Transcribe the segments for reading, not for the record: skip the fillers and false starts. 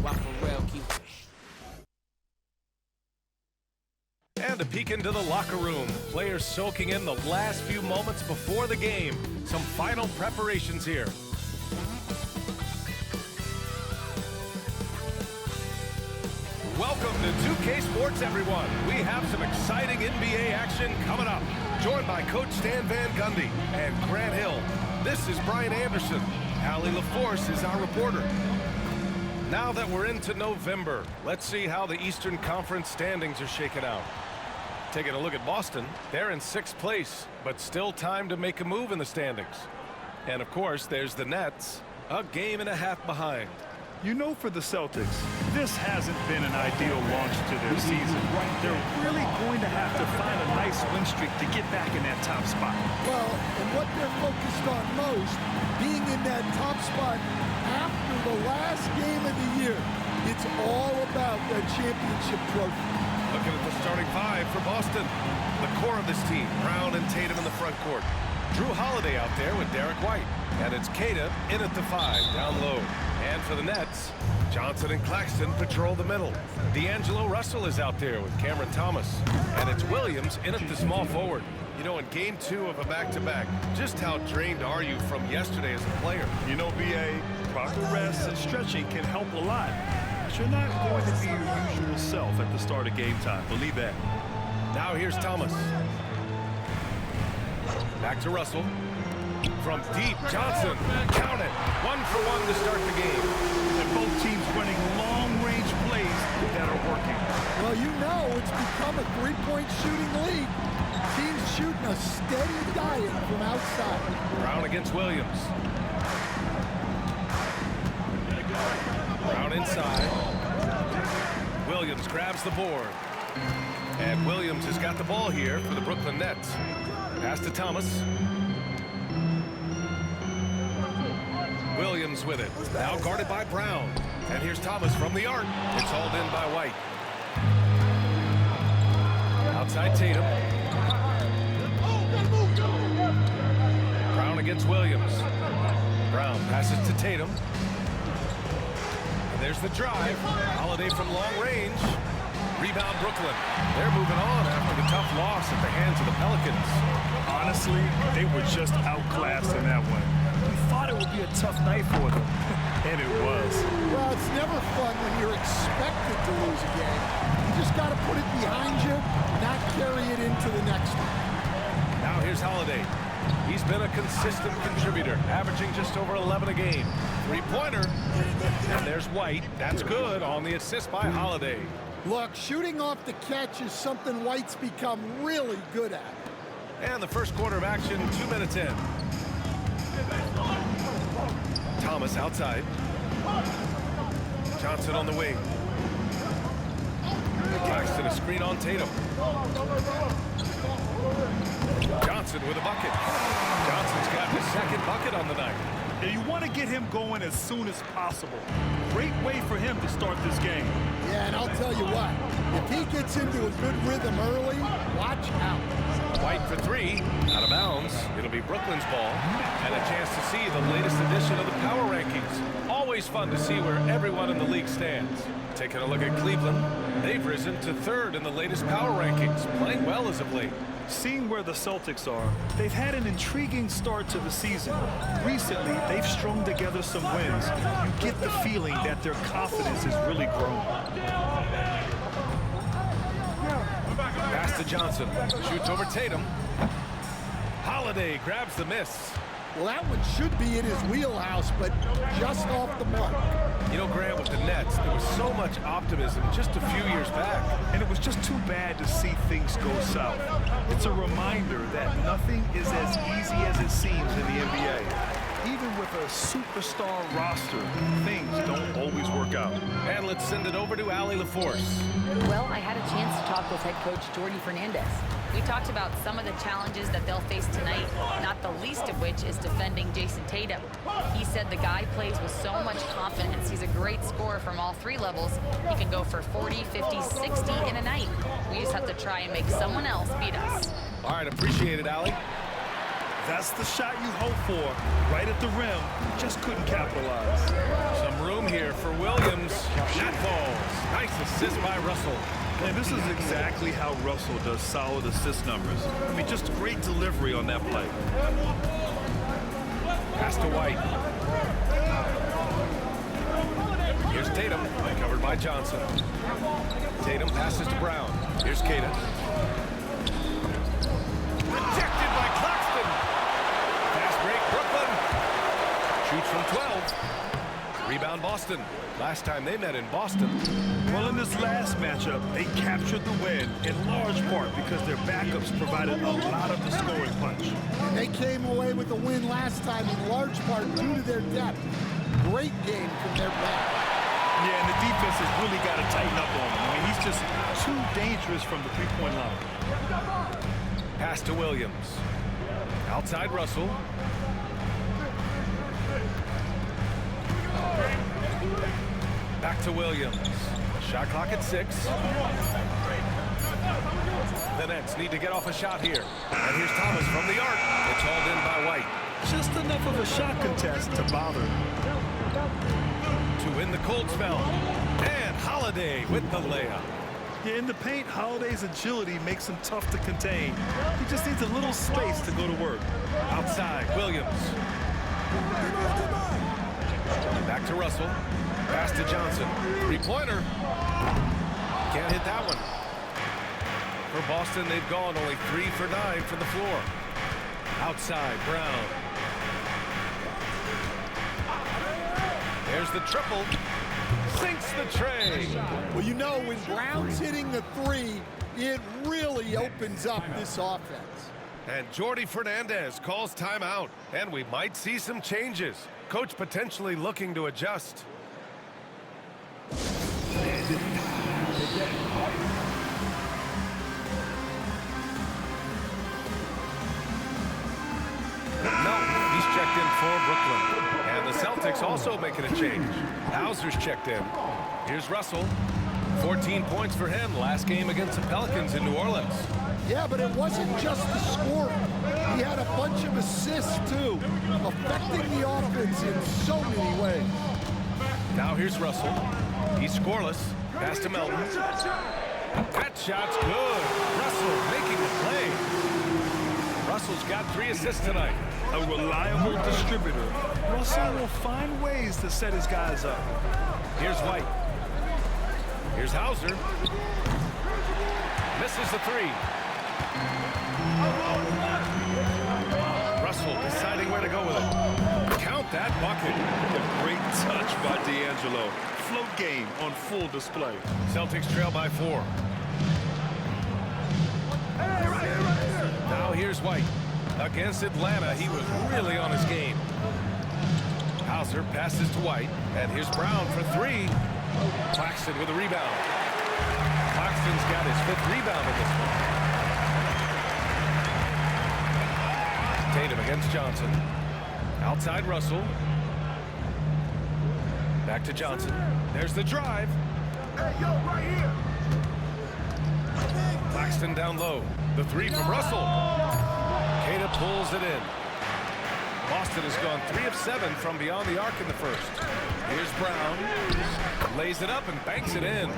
I for real keep. And a peek into the locker room. Players soaking in the last few moments before the game. Some final preparations here. Welcome to 2K Sports, everyone. We have some exciting NBA action coming up. Joined by Coach Stan Van Gundy and Grant Hill. This is Brian Anderson. Allie LaForce is our reporter. Now that we're into November, let's see how the Eastern Conference standings are shaking out. Taking a look at Boston, they're in 6th place, but still time to make a move in the standings. And of course, there's the Nets, a game and a half behind. You know, for the Celtics, this hasn't been an ideal launch to their season. They're really going to have to find a nice win streak to get back in that top spot. Well, and what they're focused on most, being in that top spot after the last game of the year. It's all about that championship trophy. Looking at the starting 5 for Boston. The core of this team, Brown and Tatum in the front court. Drew Holiday out there with Derek White. And it's Queta in at the 5, down low. And for the Nets, Johnson and Claxton patrol the middle. D'Angelo Russell is out there with Cameron Thomas. And it's Williams in at the small forward. You know, in game 2 of a back-to-back, just how drained are you from yesterday as a player? You know, B.A., proper rest and stretching can help a lot. But you're not going to be your usual self at the start of game time. Believe that. Now here's Thomas. Back to Russell. From deep, Johnson. Count it. 1 for 1 to start the game. And both teams running long-range plays that are working. Well, you know it's become a three-point shooting league. Teams shooting a steady diet from outside. Brown against Williams. Brown inside. Williams grabs the board. And Williams has got the ball here for the Brooklyn Nets. Pass to Thomas. Williams with it. Now guarded by Brown. And here's Thomas from the arc. It's hauled in by White. Outside Tatum. Brown against Williams. Brown passes to Tatum. And there's the drive. Holiday from long range. Rebound Brooklyn. They're moving on after the tough loss at the hands of the Pelicans. Honestly, they were just outclassed in that one. We thought it would be a tough night for them, and it was. Well, it's never fun when you're expected to lose a game. You just got to put it behind you, not carry it into the next one. Now here's Holiday. He's been a consistent contributor, averaging just over 11 a game. Three-pointer. And there's White. That's good on the assist by Holiday. Look, shooting off the catch is something White's become really good at. And the first quarter of action, 2 minutes in. Thomas outside. Johnson on the wing. Claxton a screen on Tatum. Johnson with a bucket. Johnson's got his second bucket on the night. And you want to get him going as soon as possible. Great way for him to start this game. Yeah, and I'll tell you what, if he gets into a good rhythm early, watch out. White for 3, out of bounds. It'll be Brooklyn's ball. And a chance to see the latest edition of the power rankings. Always fun to see where everyone in the league stands. Taking a look at Cleveland, they've risen to 3rd in the latest power rankings, playing well as of late. Seeing where the Celtics are, they've had an intriguing start to the season. Recently, they've strung together some wins. You get the feeling that their confidence has really grown. Pass to Johnson. Shoots over Tatum. Holiday grabs the miss. Well, that one should be in his wheelhouse, but just off the mark. You know, Grant, with the Nets, there was so much optimism just a few years back. And it was just too bad to see things go south. It's a reminder that nothing is as easy as it seems in the NBA. Even with a superstar roster, things don't always work out. And let's send it over to Allie LaForce. Well, I had a chance to talk with head coach Jordi Fernandez. We talked about some of the challenges that they'll face tonight, not the least of which is defending Jason Tatum. He said the guy plays with so much confidence. He's a great scorer from all 3 levels. He can go for 40, 50, 60 in a night. We just have to try and make someone else beat us. All right, appreciate it, Allie. That's the shot you hope for, right at the rim. Just couldn't capitalize. Some room here for Williams. assist by Russell. And this is exactly how Russell does solid assist numbers. I mean, just great delivery on that play. Pass to White. Here's Tatum, covered by Johnson. Tatum passes to Brown. Here's Kata. Rejected by Claxton. Fast break, Brooklyn. Shoots from 12. Rebound, Boston. Last time they met in Boston. Well, in this last matchup, they captured the win in large part because their backups provided a lot of the scoring punch. And they came away with the win last time in large part due to their depth. Great game from their back. Yeah, and the defense has really got to tighten up on him. I mean, he's just too dangerous from the three-point line. Pass to Williams. Outside Russell. Back to Williams. Shot clock at 6. The Nets need to get off a shot here. And here's Thomas from the arc. It's hauled in by White. Just enough of a shot contest to bother. To win the cold spell. And Holiday with the layup. Yeah, in the paint, Holiday's agility makes him tough to contain. He just needs a little space to go to work. Outside, Williams. Back to Russell. Pass to Johnson. Three-pointer. Can't hit that one. For Boston, they've gone only 3 for 9 from the floor. Outside, Brown. There's the triple. Sinks the tray. Well, you know, when Brown's hitting the 3, it really opens up this offense. And Jordi Fernandez calls timeout. And we might see some changes. Coach potentially looking to adjust. Melton, he's checked in for Brooklyn. And the Celtics also making a change. Hauser's checked in. Here's Russell. 14 points for him last game against the Pelicans in New Orleans. Yeah, but it wasn't just the scoring. He had a bunch of assists, too, affecting the offense in so many ways. Now here's Russell. He's scoreless. Pass to Melton. That shot's good. Russell making the play. Russell's got 3 assists tonight. A reliable distributor. Russell will find ways to set his guys up. Here's White. Here's Hauser. Misses the 3. Russell deciding where to go with it. Count that bucket. A great touch by D'Angelo. Float game on full display. Celtics trail by 4. Now here's White. Against Atlanta, he was really on his game. Hauser passes to White. And here's Brown for 3. Claxton with a rebound. Claxton's got his 5th rebound in this one. Tatum against Johnson. Outside Russell. Back to Johnson. There's the drive. Hey, yo, right here. Claxton down low. The 3 from Russell. Kata pulls it in. Boston has gone 3 of 7 from beyond the arc in the first. Here's Brown. Lays it up and banks it in.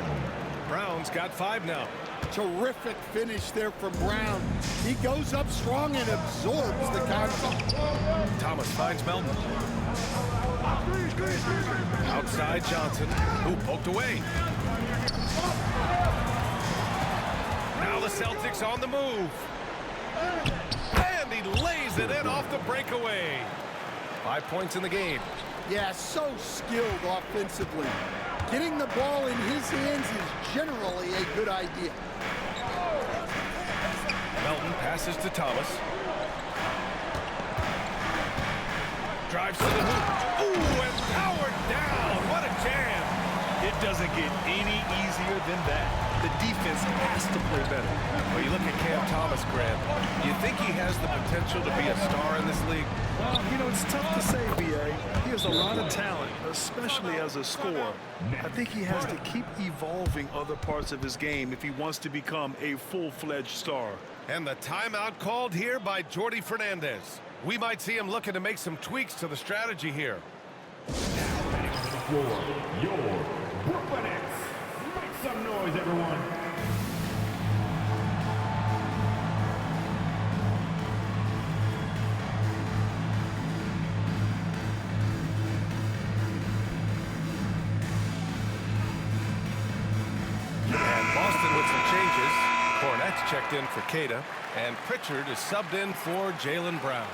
Brown's got 5 now. Terrific finish there from Brown. He goes up strong and absorbs the contact. Thomas finds Melton. Outside Johnson, who poked away. Now the Celtics on the move. And he lays it in off the breakaway. 5 points in the game. Yeah, so skilled offensively. Getting the ball in his hands is generally a good idea. Melton passes to Thomas. Drives to the hoop. Ooh, and powered down. What a jam. It doesn't get any easier than that. The defense has to play better. Well, you look at Cam Thomas, Grant. You think he has the potential to be a star in this league? Well, you know, it's tough to say, B.A. He has a lot of talent, especially as a scorer. I think he has to keep evolving other parts of his game if he wants to become a full-fledged star. And the timeout called here by Jordi Fernandez. We might see him looking to make some tweaks to the strategy here. Your Brooklyn Nets. Make some noise. Cowboys, everyone. And Boston with some changes. Cornett's checked in for Keita, and Pritchard is subbed in for Jaylen Brown.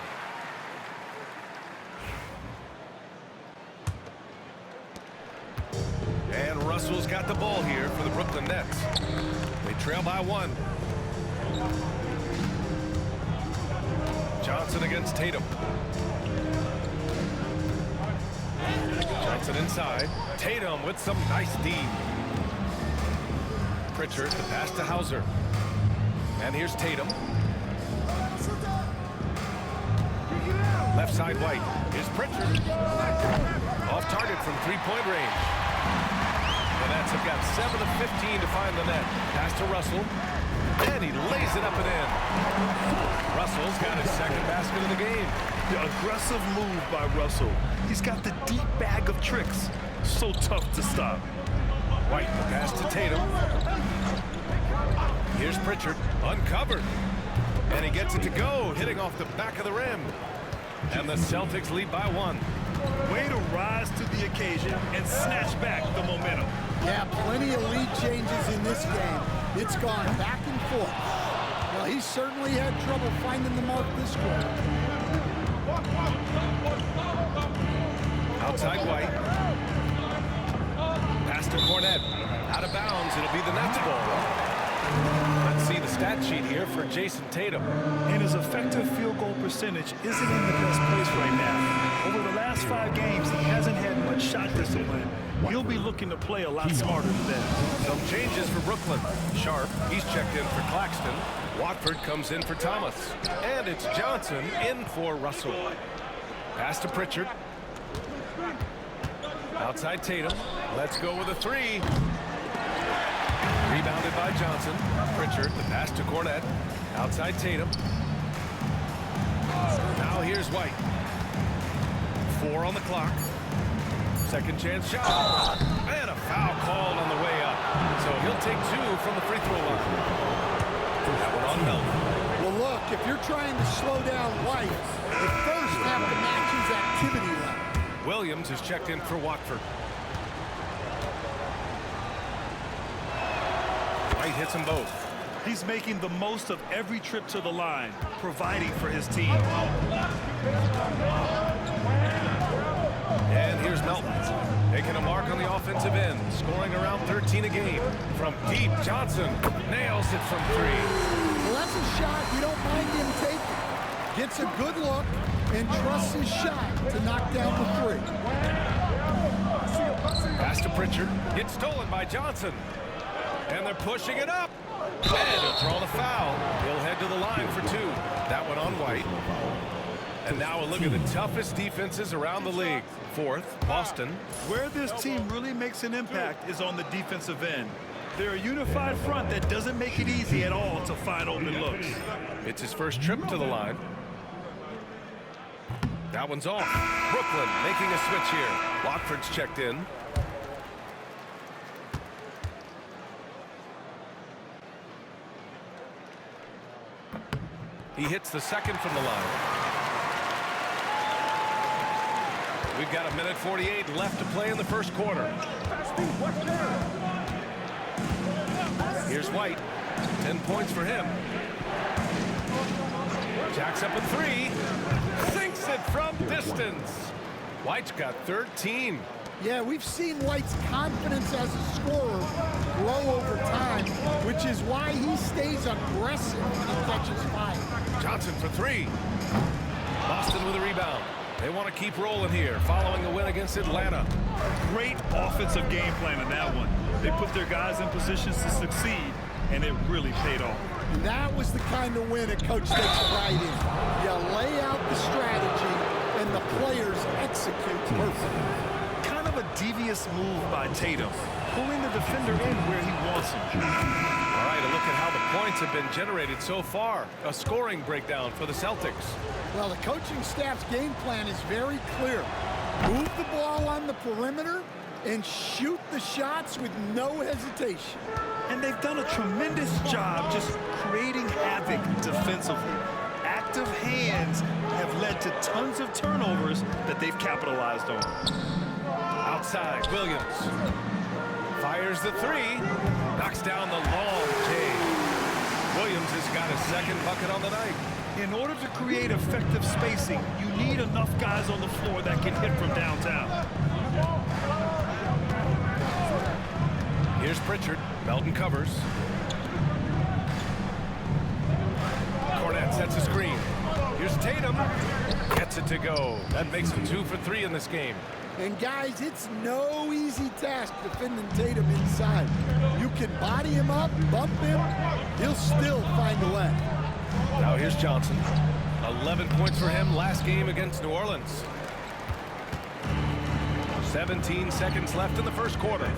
And Russell's got the ball here for the Brooklyn Nets. They trail by 1. Johnson against Tatum. Johnson inside. Tatum with some nice D. Pritchard, the pass to Hauser. And here's Tatum. Left side White. Here's Pritchard. Off target from three-point range. The Nets have got 7 of 15 to find the net. Pass to Russell. And he lays it up and in. Russell's got his second basket of the game. The aggressive move by Russell. He's got the deep bag of tricks. So tough to stop. White, the pass to Tatum. Here's Pritchard, uncovered. And he gets it to go, hitting off the back of the rim. And the Celtics lead by 1. Way to rise to the occasion and snatch back the momentum. Yeah, plenty of lead changes in this game. It's gone back and forth. Well, he certainly had trouble finding the mark this quarter. Outside White. Pass to Cornett. Out of bounds, it'll be the Nets ball. Let's see the stat sheet here for Jason Tatum. And his effective field goal percentage isn't in the best place right now. Over the last 5 games, he hasn't had much shot discipline. He'll be looking to play a lot smarter than that. Some changes for Brooklyn. Sharp, he's checked in for Claxton. Watford comes in for Thomas. And it's Johnson in for Russell. Pass to Pritchard. Outside Tatum. Let's go with a 3. Rebounded by Johnson. Pritchard, the pass to Cornett. Outside Tatum. Now here's White. 4 on the clock. Second chance shot. And a foul called on the way up. So he'll take 2 from the free throw line. That one on Melton. Well, look, if you're trying to slow down White, you first have to match his activity level. Williams is checked in for Watford. White hits them both. He's making the most of every trip to the line, providing for his team. And here's Melton, making a mark on the offensive end, scoring around 13 a game. From deep, Johnson nails it from 3. Well, that's a shot you don't mind him taking. Gets a good look and trusts his shot to knock down the 3. Pass to Pritchard, gets stolen by Johnson. And they're pushing it up. And he'll draw the foul. He'll head to the line for 2. That one on White. And now a look at the toughest defenses around the league. 4th, Boston. Where this team really makes an impact is on the defensive end. They're a unified front that doesn't make it easy at all to find open looks. It's his first trip to the line. That one's off. Brooklyn making a switch here. Watford's checked in. He hits the second from the line. We've got 1:48 left to play in the first quarter. Here's White. 10 points for him. Jacks up a 3. Sinks it from distance. White's got 13. Yeah, we've seen White's confidence as a scorer grow over time, which is why he stays aggressive when he catches fire. Johnson for 3. Boston with a rebound. They want to keep rolling here following a win against Atlanta. Great offensive game plan in that one. They put their guys in positions to succeed, and it really paid off. And that was the kind of win a coach takes pride in. You lay out the strategy, and the players execute perfectly. Kind of a devious move by Tatum, pulling the defender in where he wants him. All right, a look at how the points have been generated so far. A scoring breakdown for the Celtics. Well, the coaching staff's game plan is very clear. Move the ball on the perimeter and shoot the shots with no hesitation. And they've done a tremendous job just creating havoc defensively. Active hands have led to tons of turnovers that they've capitalized on. Outside, Williams fires the three, knocks down the long J. Williams has got his second bucket on the night. In order to create effective spacing, you need enough guys on the floor that can hit from downtown. Here's Pritchard. Melton covers. Cornette sets a screen. Here's Tatum. Gets it to go. That makes him 2 for 3 in this game. And guys, it's no easy task defending Tatum inside. You can body him up, bump him, he'll still find a lane. Now here's Johnson. 11 points for him last game against New Orleans. 17 seconds left in the first quarter.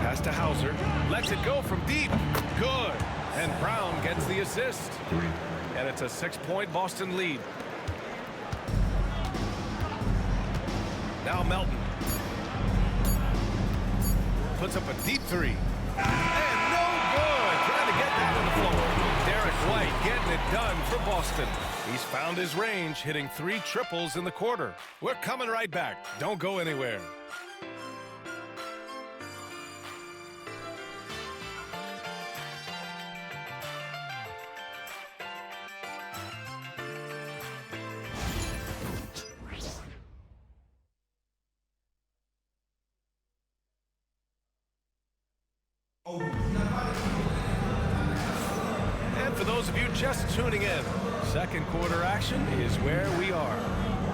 Pass to Hauser. Lets it go from deep. Good. And Brown gets the assist. And it's a 6-point Boston lead. Now Melton. Puts up a deep three. And no good. Trying to get that on the floor. Derek White getting it done for Boston. He's found his range, hitting 3 triples in the quarter. We're coming right back. Don't go anywhere. And for those of you just tuning in, second quarter action is where we are.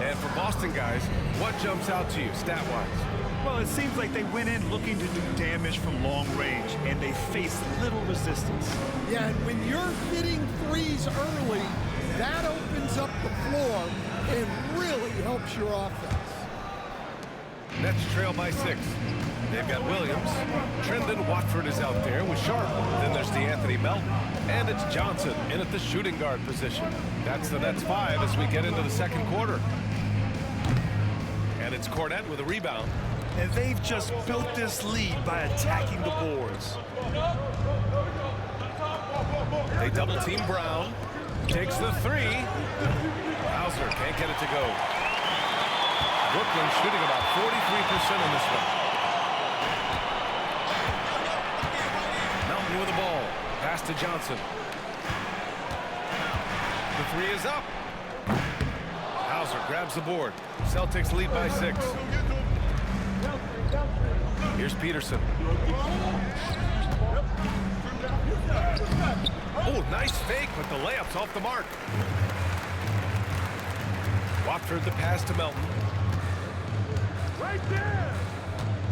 And for Boston guys, what jumps out to you stat-wise? Well, it seems like they went in looking to do damage from long range, and they faced little resistance. Yeah, and when you're hitting threes early, that opens up the floor and really helps your offense. Nets trail by 6. They've got Williams. Trendon Watford is out there with Sharp. Then there's DeAnthony Melton. And it's Johnson in at the shooting guard position. That's the Nets 5 as we get into the second quarter. And it's Cornette with a rebound. And they've just built this lead by attacking the boards. They double team Brown. Takes the 3. Hauser can't get it to go. Brooklyn shooting about 43% in this one. Melton with the ball. Pass to Johnson. The 3 is up. Hauser grabs the board. Celtics lead by 6. Here's Peterson. Oh, nice fake, but the layup's off the mark. Watford the pass to Melton. Right there.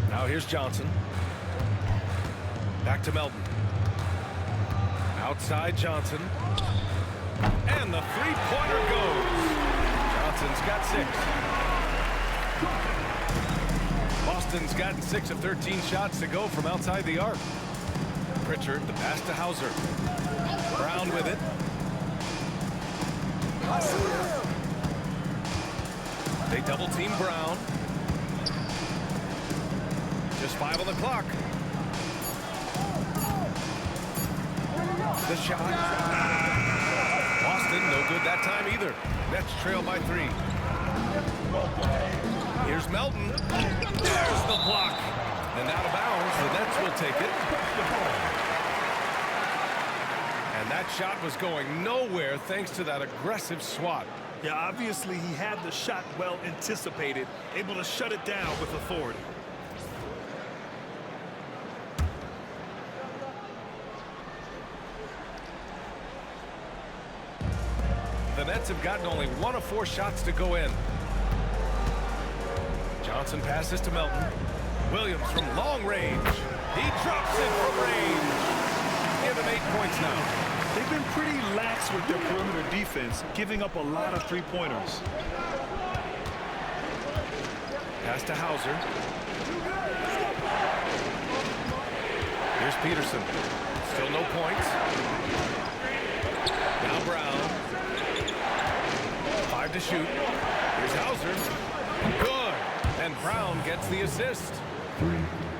Now here's Johnson. Back to Melton. Outside Johnson. And the three-pointer goes. Johnson's got 6. Boston's gotten 6 of 13 shots to go from outside the arc. Pritchard, the pass to Hauser. Brown with it. They double team Brown. Just 5 on the clock. The shot. Boston, no good that time either. Nets trail by 3. Here's Melton. There's the block. And out of bounds, the Nets will take it. And that shot was going nowhere thanks to that aggressive swat. Yeah, obviously he had the shot well anticipated, able to shut it down with authority. The Nets have gotten only 1 of 4 shots to go in. Johnson passes to Melton. Williams from long range. He drops it from range. Give him 8 points now. They've been pretty lax with their perimeter defense, giving up a lot of three-pointers. Pass to Hauser. Here's Peterson. Still no points. Now Brown. 5 to shoot. Here's Hauser. Good. And Brown gets the assist.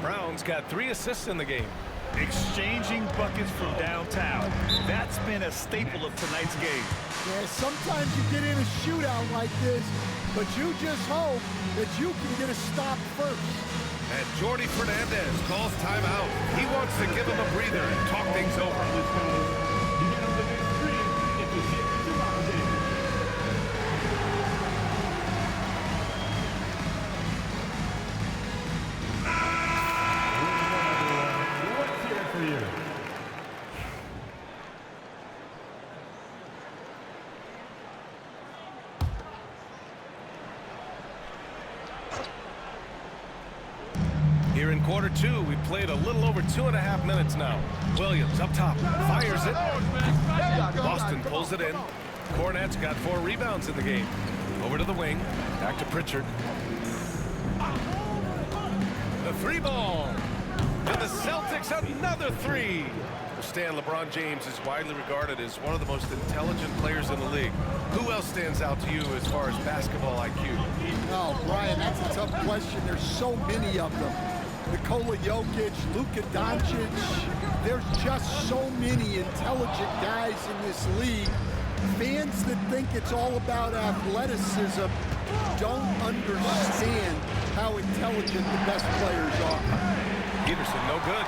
Brown's got 3 assists in the game. Exchanging buckets from downtown. That's been a staple of tonight's game. Yeah, sometimes you get in a shootout like this, but you just hope that you can get a stop first. And Jordi Fernandez calls timeout. He wants to give him a breather and talk things over. Here in quarter 2, we played a little over 2.5 minutes now. Williams up top, fires it. Boston pulls it in. Cornette's got 4 rebounds in the game. Over to the wing, back to Pritchard. The 3 ball. And the Celtics another 3. Stan, LeBron James is widely regarded as one of the most intelligent players in the league. Who else stands out to you as far as basketball IQ? Oh, Brian, that's a tough question. There's so many of them. Nikola Jokic, Luka Doncic. There's just so many intelligent guys in this league. Fans that think it's all about athleticism don't understand how intelligent the best players are. Peterson, no good.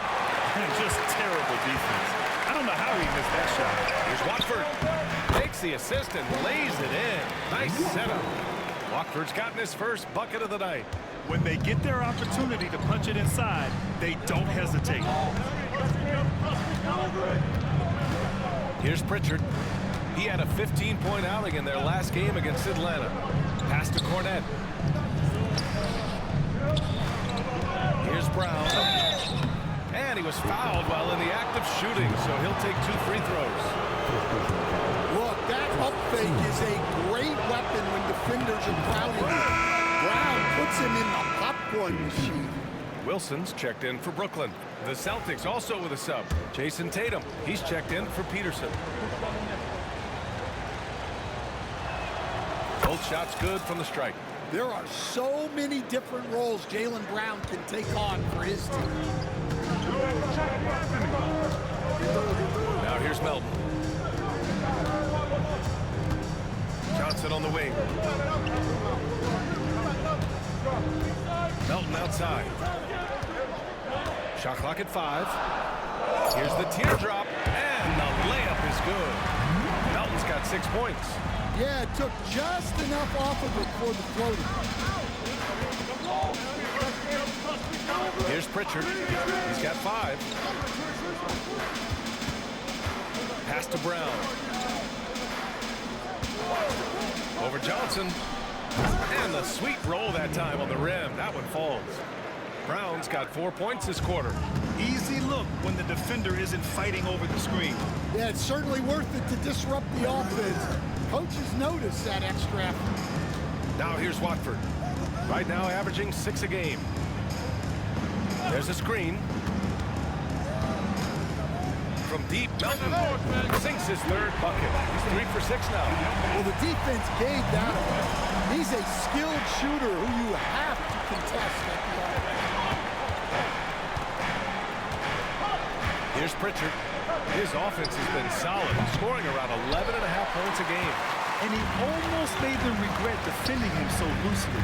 Just terrible defense. I don't know how he missed that shot. Here's Watford. Takes the assist and lays it in. Nice setup. Watford's gotten his first bucket of the night. When they get their opportunity to punch it inside, they don't hesitate. Here's Pritchard. He had a 15-point outing in their last game against Atlanta. Pass to Cornette. Here's Brown. And he was fouled while in the act of shooting, so he'll take 2 free throws. Look, that up fake is a great weapon when defenders are crowding him. Brown puts him in the popcorn machine. Wilson's checked in for Brooklyn. The Celtics also with a sub. Jason Tatum. He's checked in for Peterson. Both shots good from the strike. There are so many different roles Jaylen Brown can take on for his team. Now here's Melton. Johnson on the wing. Melton outside. Shot clock at 5. Here's the teardrop, and the layup is good. Melton's got 6 points. Yeah, it took just enough off of it for the floater. Here's Pritchard. He's got 5. Pass to Brown. Over Johnson. And the sweet roll that time on the rim. That one falls. Brown's got 4 points this quarter. Easy look when the defender isn't fighting over the screen. Yeah, it's certainly worth it to disrupt the offense. Coaches notice that extra effort. Now here's Watford. Right now averaging 6 a game. There's a screen. From deep, Melton sinks his 3rd bucket. He's 3 for 6 now. Well, the defense gave that away. He's a skilled shooter who you have to contest at the offense. Here's Pritchard. His offense has been solid, scoring around 11.5 points a game. And he almost made them regret defending him so loosely.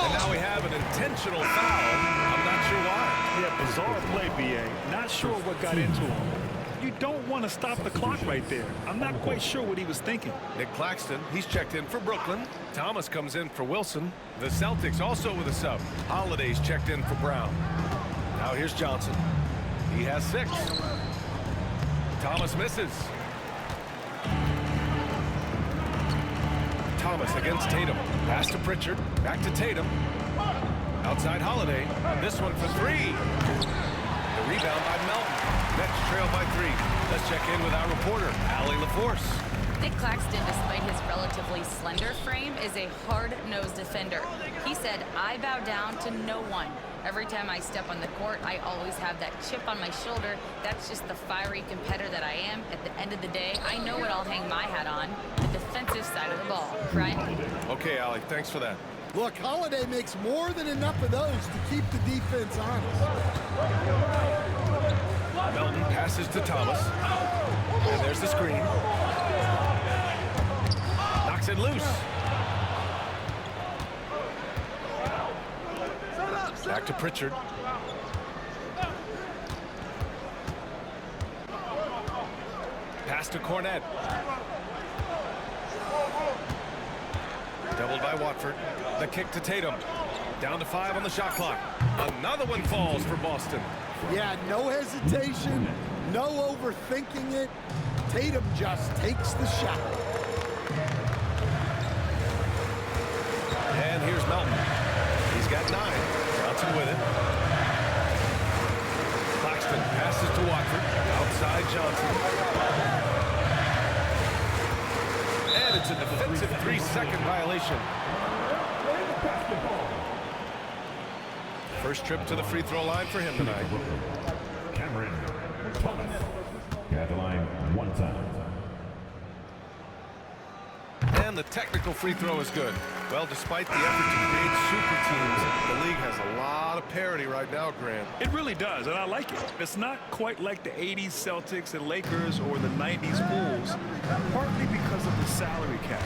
And now we have an intentional foul. I'm not sure why. Yeah, bizarre play, B.A. Not sure what got into him. You don't want to stop the clock right there. I'm not quite sure what he was thinking. Nick Claxton, he's checked in for Brooklyn. Thomas comes in for Wilson. The Celtics also with a sub. Holiday's checked in for Brown. Now here's Johnson. He has 6. Thomas misses. Thomas against Tatum. Pass to Pritchard. Back to Tatum. Outside Holiday. This one for 3. The rebound by Melton. Nets trail by 3. Let's check in with our reporter, Allie LaForce. Nick Claxton, despite his relatively slender frame, is a hard-nosed defender. He said, "I bow down to no one. Every time I step on the court, I always have that chip on my shoulder. That's just the fiery competitor that I am. At the end of the day, I know what I'll hang my hat on, the defensive side of the ball." Right? Okay, Allie, thanks for that. Look, Holiday makes more than enough of those to keep the defense honest. Melton passes to Thomas. And there's the screen. Knocks it loose. Back to Pritchard. Pass to Cornette. Doubled by Watford. The kick to Tatum. Down to 5 on the shot clock. Another one falls for Boston. Yeah, no hesitation, no overthinking it. Tatum just takes the shot. And here's Melton. He's got 9. Johnson with it. Claxton passes to Watford. Outside Johnson. And it's a defensive 3-second violation. First trip to the free throw line for him tonight. Cameron Thomas at the line 1 time. And the technical free throw is good. Well, despite the effort to create super teams, the league has a lot of parity right now, Grant. It really does, and I like it. It's not quite like the 80s Celtics and Lakers or the 90s Bulls, partly because of the salary cap.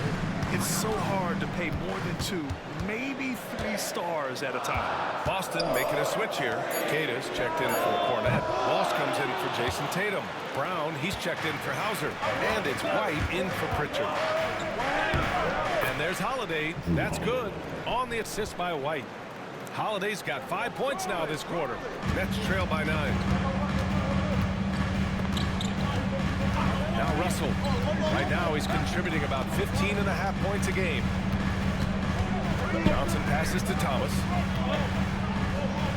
It's so hard to pay more than 2, maybe 3 stars at a time. Boston making a switch here. Cada's checked in for Cornette. Walsh comes in for Jason Tatum. Brown, he's checked in for Hauser. And it's White in for Pritchard. And there's Holiday. That's good. On the assist by White. Holiday's got 5 points now this quarter. Nets trail by 9. Now Russell. Right now he's contributing about 15.5 points a game. Johnson passes to Thomas.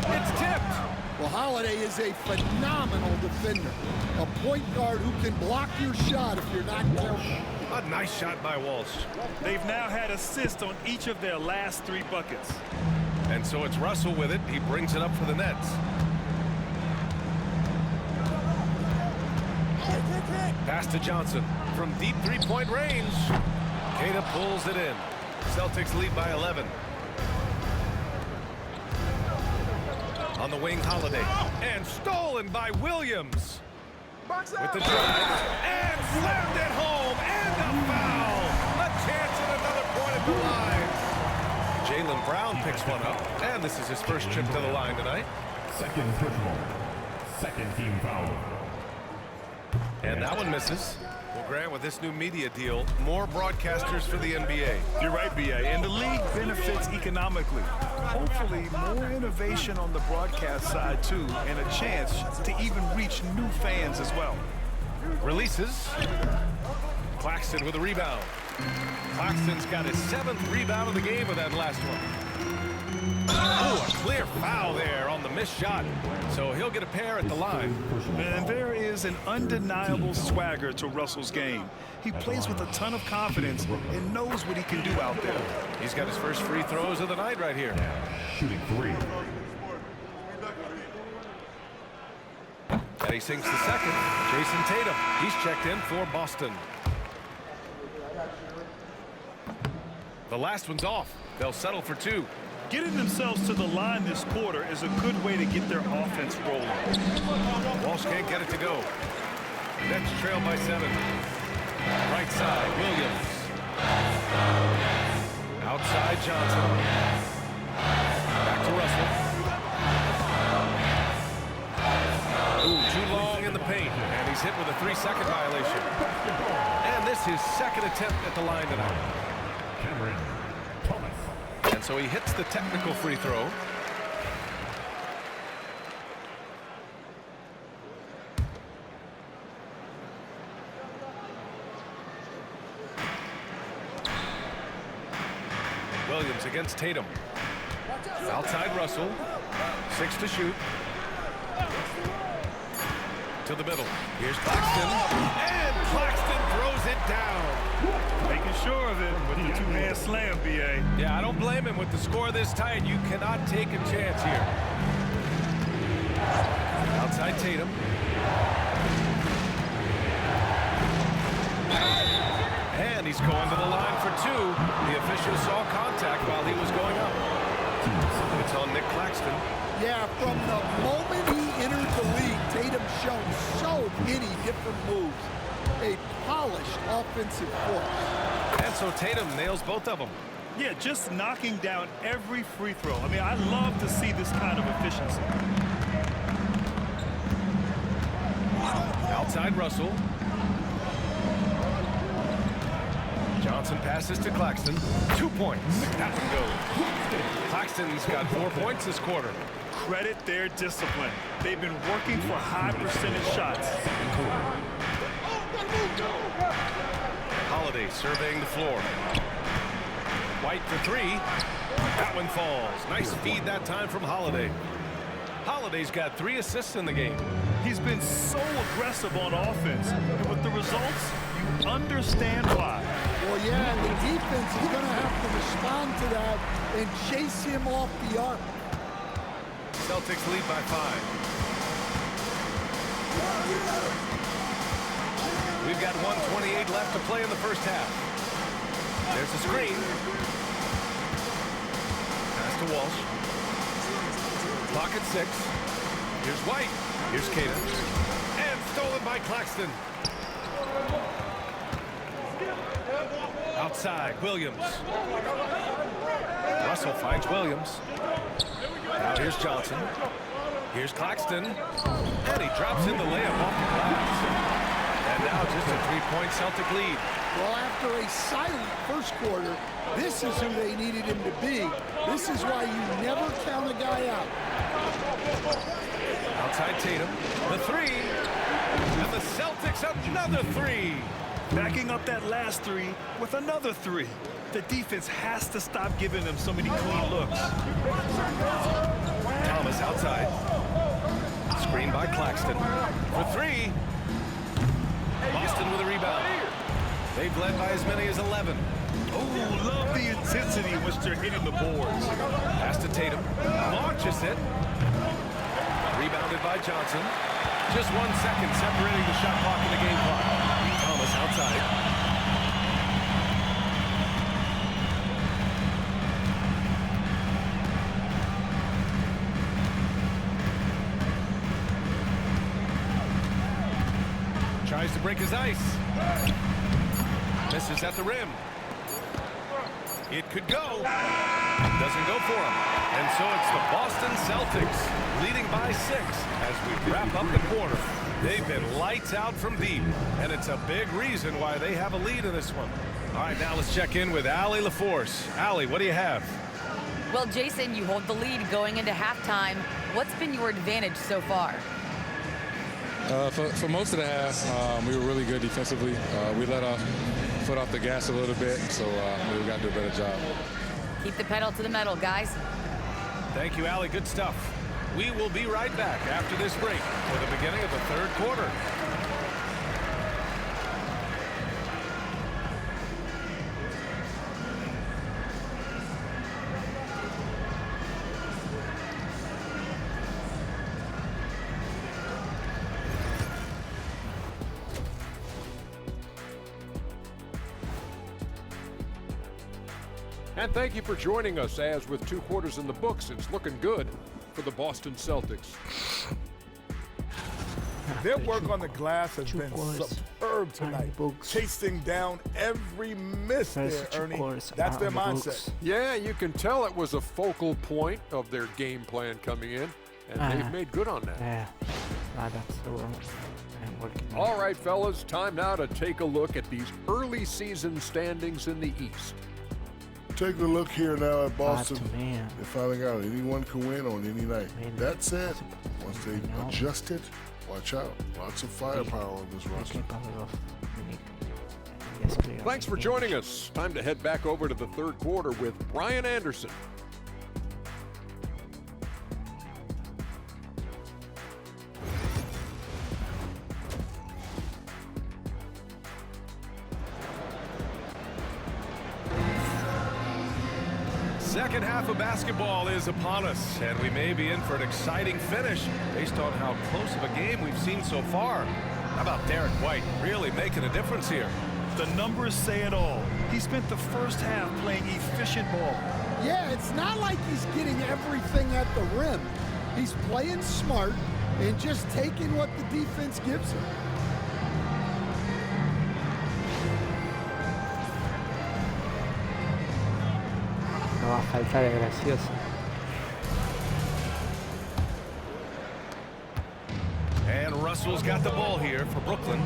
It's tipped. Well, Holiday is a phenomenal defender. A point guard who can block your shot if you're not careful. A nice shot by Walsh. They've now had assists on each of their last 3 buckets. And so it's Russell with it. He brings it up for the Nets. Pass to Johnson from deep 3-point range. Cada pulls it in. Celtics lead by 11. On the wing, Holiday. And stolen by Williams. With the drive. And slammed it home. And a foul. A chance at another point at the line. Jaylen Brown picks one up. And this is his first trip to the line tonight. Second personal. Second team foul. And that one misses. Well, Grant, with this new media deal, more broadcasters for the NBA. You're right, B.A. And the league benefits economically. Hopefully, more innovation on the broadcast side, too, and a chance to even reach new fans as well. Releases. Claxton with a rebound. Claxton's got his 7th rebound of the game with that last one. Oh, a clear foul there on the missed shot. So he'll get a pair at the line. And there is an undeniable swagger to Russell's game. He plays with a ton of confidence and knows what he can do out there. He's got his first free throws of the night right here. Shooting 3. And he sinks the second. Jason Tatum. He's checked in for Boston. The last one's off. They'll settle for 2. Getting themselves to the line this quarter is a good way to get their offense rolling. Walsh can't get it to go. Nets trail by 7. Right side, Williams. Outside, Johnson. Back to Russell. Ooh, too long in the paint. And he's hit with a 3-second violation. And this is his second attempt at the line tonight. Cameron Thomas. And so he hits the technical free throw. Williams against Tatum. Outside Russell. 6 to shoot. To the middle. Here's Claxton. And Claxton throws it down. Making sure of it with the 2-man slam, B.A. Yeah, I don't blame him. With the score this tight, you cannot take a chance here. Outside Tatum. And he He's going to the line for two. The official saw contact while he was going up. It's on Nick Claxton. Yeah, from the moment he entered the league, Tatum's shown so many different moves. A polished offensive force. And so Tatum nails both of them. Yeah, just knocking down every free throw. I mean, I love to see this kind of efficiency. Outside Russell. Johnson passes to Claxton. 2 points. That one goes. Claxton's got 4 points this quarter. Credit their discipline. They've been working for high percentage shots. Holiday surveying the floor. White for three. That one falls. Nice feed that time from Holiday. Holiday's got 3 assists in the game. He's been so aggressive on offense. And with the results, you understand why. Well, yeah, and the defense is going to have to respond to that and chase him off the arc. Celtics lead by 5. We've got 1:28 left to play in the first half. There's a screen. Pass to Walsh. Clock at 6. Here's White. Here's Kata. And stolen by Claxton. Outside, Williams. Russell finds Williams. Now here's Johnson. Here's Claxton. And he drops in the layup off the glass. And now just a 3-point Celtic lead. Well, after a silent first quarter, this is who they needed him to be. This is why you never count a guy out. Outside Tatum. The 3. And the Celtics another 3. Backing up that last 3 with another 3. The defense has to stop giving them so many clean looks. Thomas outside. Screen by Claxton. For 3. Boston with a rebound. They've led by as many as 11. Oh, love the intensity in which they're hitting the boards. Pass to Tatum. Launches it. Rebounded by Johnson. Just 1 second separating the shot clock and the game clock. Thomas outside. Tries to break his ice. Misses at the rim. It could go. Doesn't go for him. And so it's the Boston Celtics leading by 6 as we wrap up the quarter. They've been lights out from deep, and it's a big reason why they have a lead in this one. All right, now let's check in with Allie LaForce. Allie, what do you have? Well, Jason, you hold the lead going into halftime. What's been your advantage so far? For most of the half, we were really good defensively. We let our foot off the gas a little bit, so we got to do a better job. Keep the pedal to the metal, guys. Thank you, Allie. Good stuff. We will be right back after this break for the beginning of the third quarter. And thank you for joining us as with 2 quarters in the books, it's looking good for the Boston Celtics. Their work on the glass has been superb tonight. Chasing down every miss there, Ernie. That's their mindset. Yeah, you can tell it was a focal point of their game plan coming in, and they've made good on that. Yeah, that's the wrong. All right, fellas, time now to take a look at these early season standings in the East. Take a look here now at Boston. Man. They're finding out anyone can win on any night. That said, once they adjust it, watch out. Lots of firepower on this roster. Thanks for joining us. Time to head back over to the third quarter with Brian Anderson. Second half of basketball is upon us, and we may be in for an exciting finish based on how close of a game we've seen so far. How about Derek White really making a difference here? The numbers say it all. He spent the first half playing efficient ball. Yeah, it's not like he's getting everything at the rim. He's playing smart and just taking what the defense gives him. No va a faltar el gracioso. And Russell's got the ball here for Brooklyn.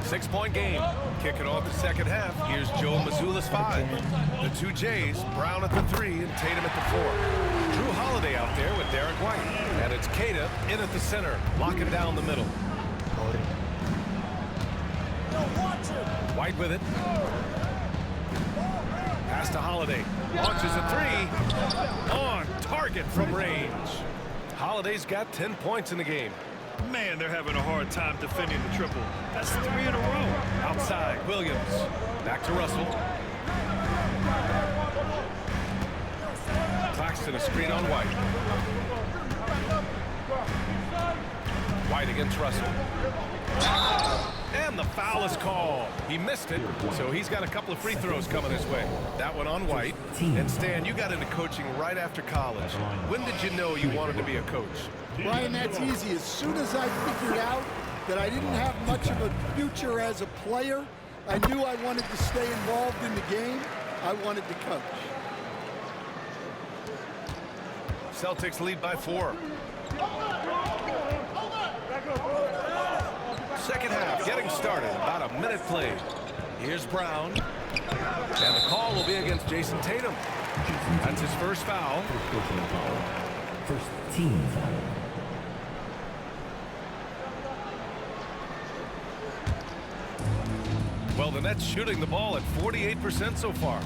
6-point game. Kicking off the second half. Here's Joe Mazzulla's 5. The two Jays, Brown at the 3 and Tatum at the 4. Drew Holiday out there with Derek White. And it's Queta in at the center, locking down the middle. White with it. Pass to Holiday. Launches a 3. On target from range. Holiday's got 10 points in the game. Man, they're having a hard time defending the triple. That's 3 in a row. Outside, Williams. Back to Russell. Claxton a screen on White. White against Russell. And the foul is called. He missed it, so he's got a couple of free throws coming his way. That one on White. And Stan, you got into coaching right after college. When did you know you wanted to be a coach? Brian, that's easy. As soon as I figured out that I didn't have much of a future as a player, I knew I wanted to stay involved in the game. I wanted to coach. Celtics lead by 4. Second half getting started. About a minute played. Here's Brown. And the call will be against Jason Tatum. That's his first foul. First team foul. Well, the Nets shooting the ball at 48% so far.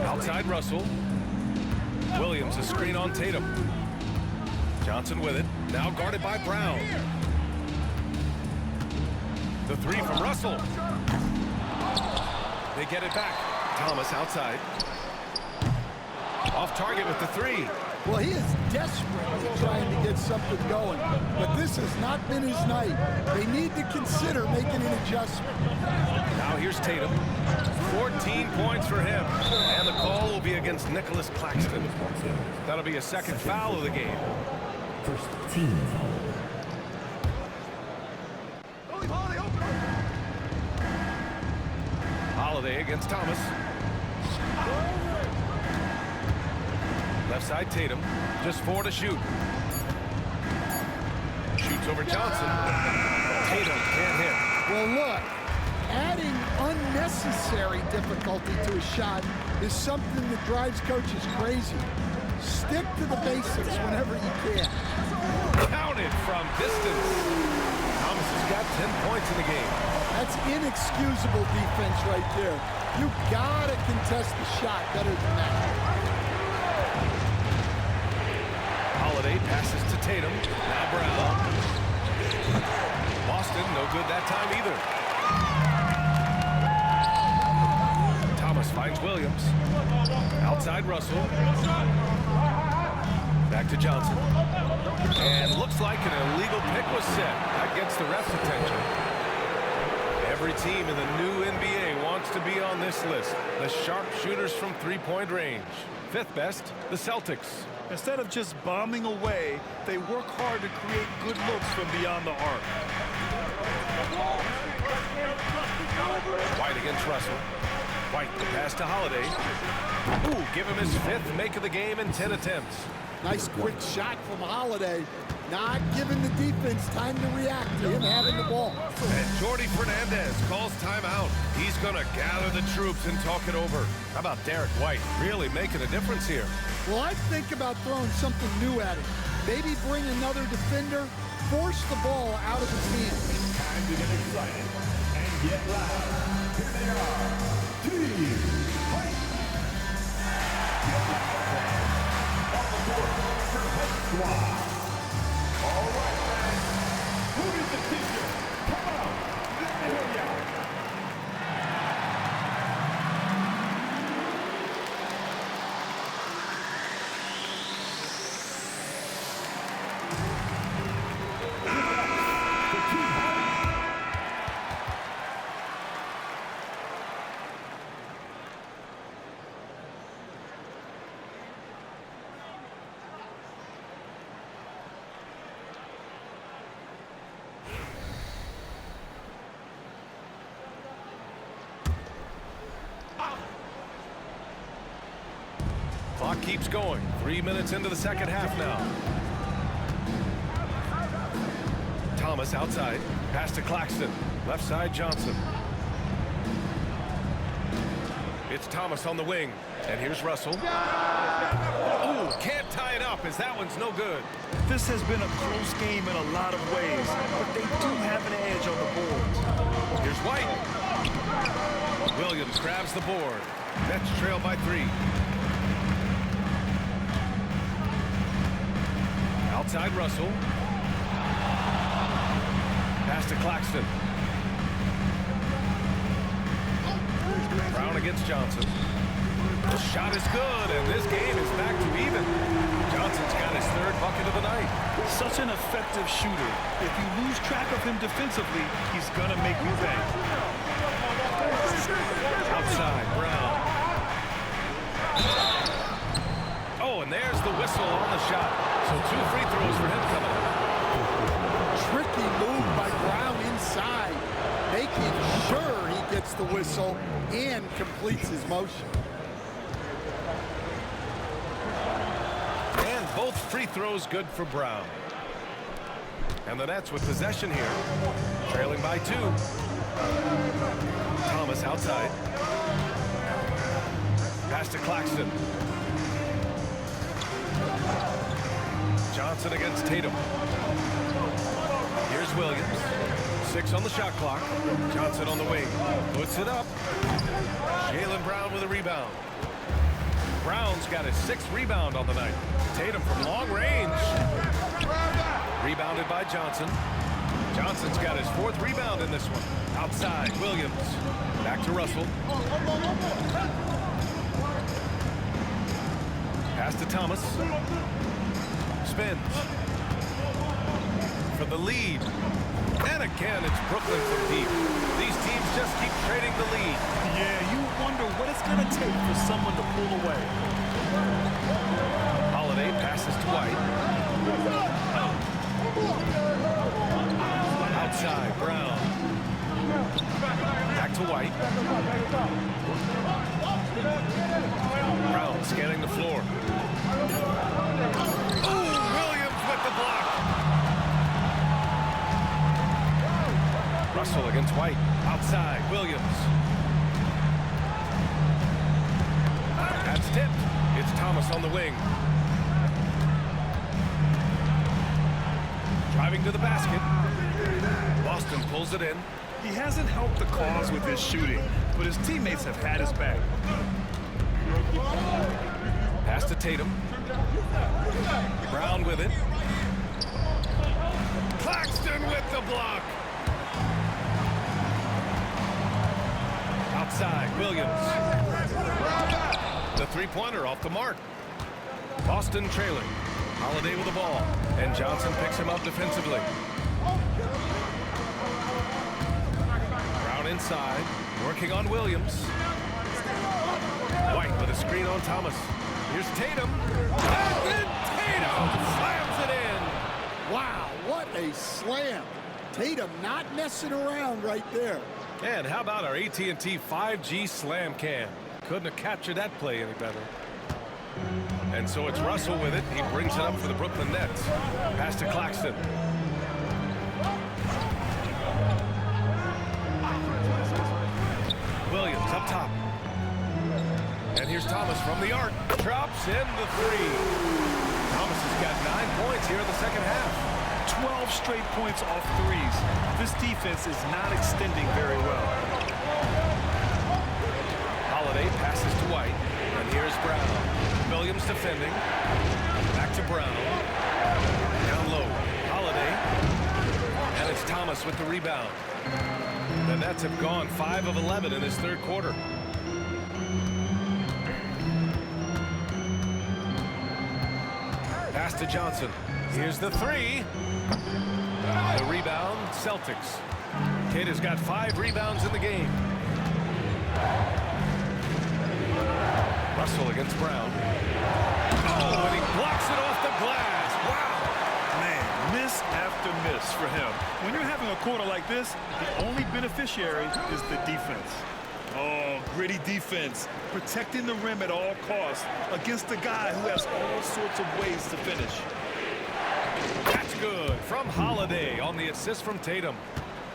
Outside Russell. Williams a screen on Tatum. Johnson with it. Now guarded by Brown. The 3 from Russell. They get it back. Thomas outside. Off target with the 3. Well, he is desperately trying to get something going, but this has not been his night. They need to consider making an adjustment. Now here's Tatum. 14 points for him. And the call will be against Nicholas Claxton. That'll be a second foul of the game. First team foul. Holiday against Thomas. Left side Tatum. Just 4 to shoot. Shoots over Johnson. Tatum can't hit. Well, look, adding unnecessary difficulty to a shot is something that drives coaches crazy. Stick to the basics whenever you can. Counted from distance. Thomas has got 10 points in the game. That's inexcusable defense right there. You gotta contest the shot better than that. Holiday passes to Tatum. Now Brown. Boston, no good that time either. Thomas finds Williams. Outside Russell. Back to Johnson. And looks like an illegal pick was set. That gets the ref's attention. Every team in the new NBA wants to be on this list. The sharpshooters from three-point range. 5th best, the Celtics. Instead of just bombing away, they work hard to create good looks from beyond the arc. White against Russell. White, the pass to Holiday. Ooh, give him his 5th make of the game in 10 attempts. Nice quick shot from Holiday. Not giving the defense time to react to him having the ball. And Jordy Fernandez calls timeout. He's going to gather the troops and talk it over. How about Derek White really making a difference here? Well, I'd think about throwing something new at him. Maybe bring another defender, force the ball out of his hands. Time to get excited and get loud. Here they are, Team White. On the court for White Squad. All right, who is the teacher? Come on, let me hear ya. The Team White Clock keeps going. 3 minutes into the second half now. Thomas outside. Pass to Claxton. Left side, Johnson. It's Thomas on the wing. And here's Russell. Ooh, can't tie it up as that one's no good. This has been a close game in a lot of ways, but they do have an edge on the boards. Here's White. Williams grabs the board. Nets trail by 3. Outside Russell. Pass to Claxton. Brown against Johnson. The shot is good, and this game is back to even. Johnson's got his 3rd bucket of the night. Such an effective shooter. If you lose track of him defensively, he's going to make you pay. Outside, Brown. Oh, and there's the whistle on the shot. So 2 free throws for him coming up. Tricky move by Brown inside, making sure he gets the whistle and completes his motion. And both free throws good for Brown. And the Nets with possession here, trailing by 2. Thomas outside. Pass to Claxton. Johnson against Tatum. Here's Williams. 6 on the shot clock. Johnson on the wing. Puts it up. Jaylen Brown with a rebound. Brown's got his 6th rebound on the night. Tatum from long range. Rebounded by Johnson. Johnson's got his 4th rebound in this one. Outside, Williams. Back to Russell. Pass to Thomas. Spins. For the lead. And again, it's Brooklyn from deep. These teams just keep trading the lead. Yeah, you wonder what it's going to take for someone to pull away. Holiday passes to White. Outside, Brown. Back to White. Brown scanning the floor. Ooh, Williams with the block. Russell against White. Outside, Williams. That's tipped. It's Thomas on the wing. Driving to the basket. Boston pulls it in. He hasn't helped the cause with his shooting, but his teammates have had his back. Pass to Tatum. Brown with it. Claxton with the block. Outside, Williams. The 3-pointer off the mark. Boston trailing. Holiday with the ball. And Johnson picks him up defensively. Brown inside. Working on Williams. White with a screen on Thomas. Here's Tatum. And then Tatum slams it in. Wow, what a slam. Tatum not messing around right there. And how about our AT&T 5G Slam Cam? Couldn't have captured that play any better. And so it's Russell with it. He brings it up for the Brooklyn Nets. Pass to Claxton. Williams up top. And here's Thomas from the arc. Drops in the 3. Thomas has got 9 points here in the second half. 12 straight points off threes. This defense is not extending very well. Holiday passes to White. And here's Brown. Williams defending. Back to Brown. Down low. Holiday. And it's Thomas with the rebound. The Nets have gone 5 of 11 in this 3rd quarter. Pass to Johnson. Here's the 3. The rebound, Celtics. Kidd has got 5 rebounds in the game. Russell against Brown. Oh, and he blocks it off the glass. Wow. Man, miss after miss for him. When you're having a quarter like this, the only beneficiary is the defense. Oh, gritty defense, protecting the rim at all costs against a guy who has all sorts of ways to finish. That's good from Holiday on the assist from Tatum.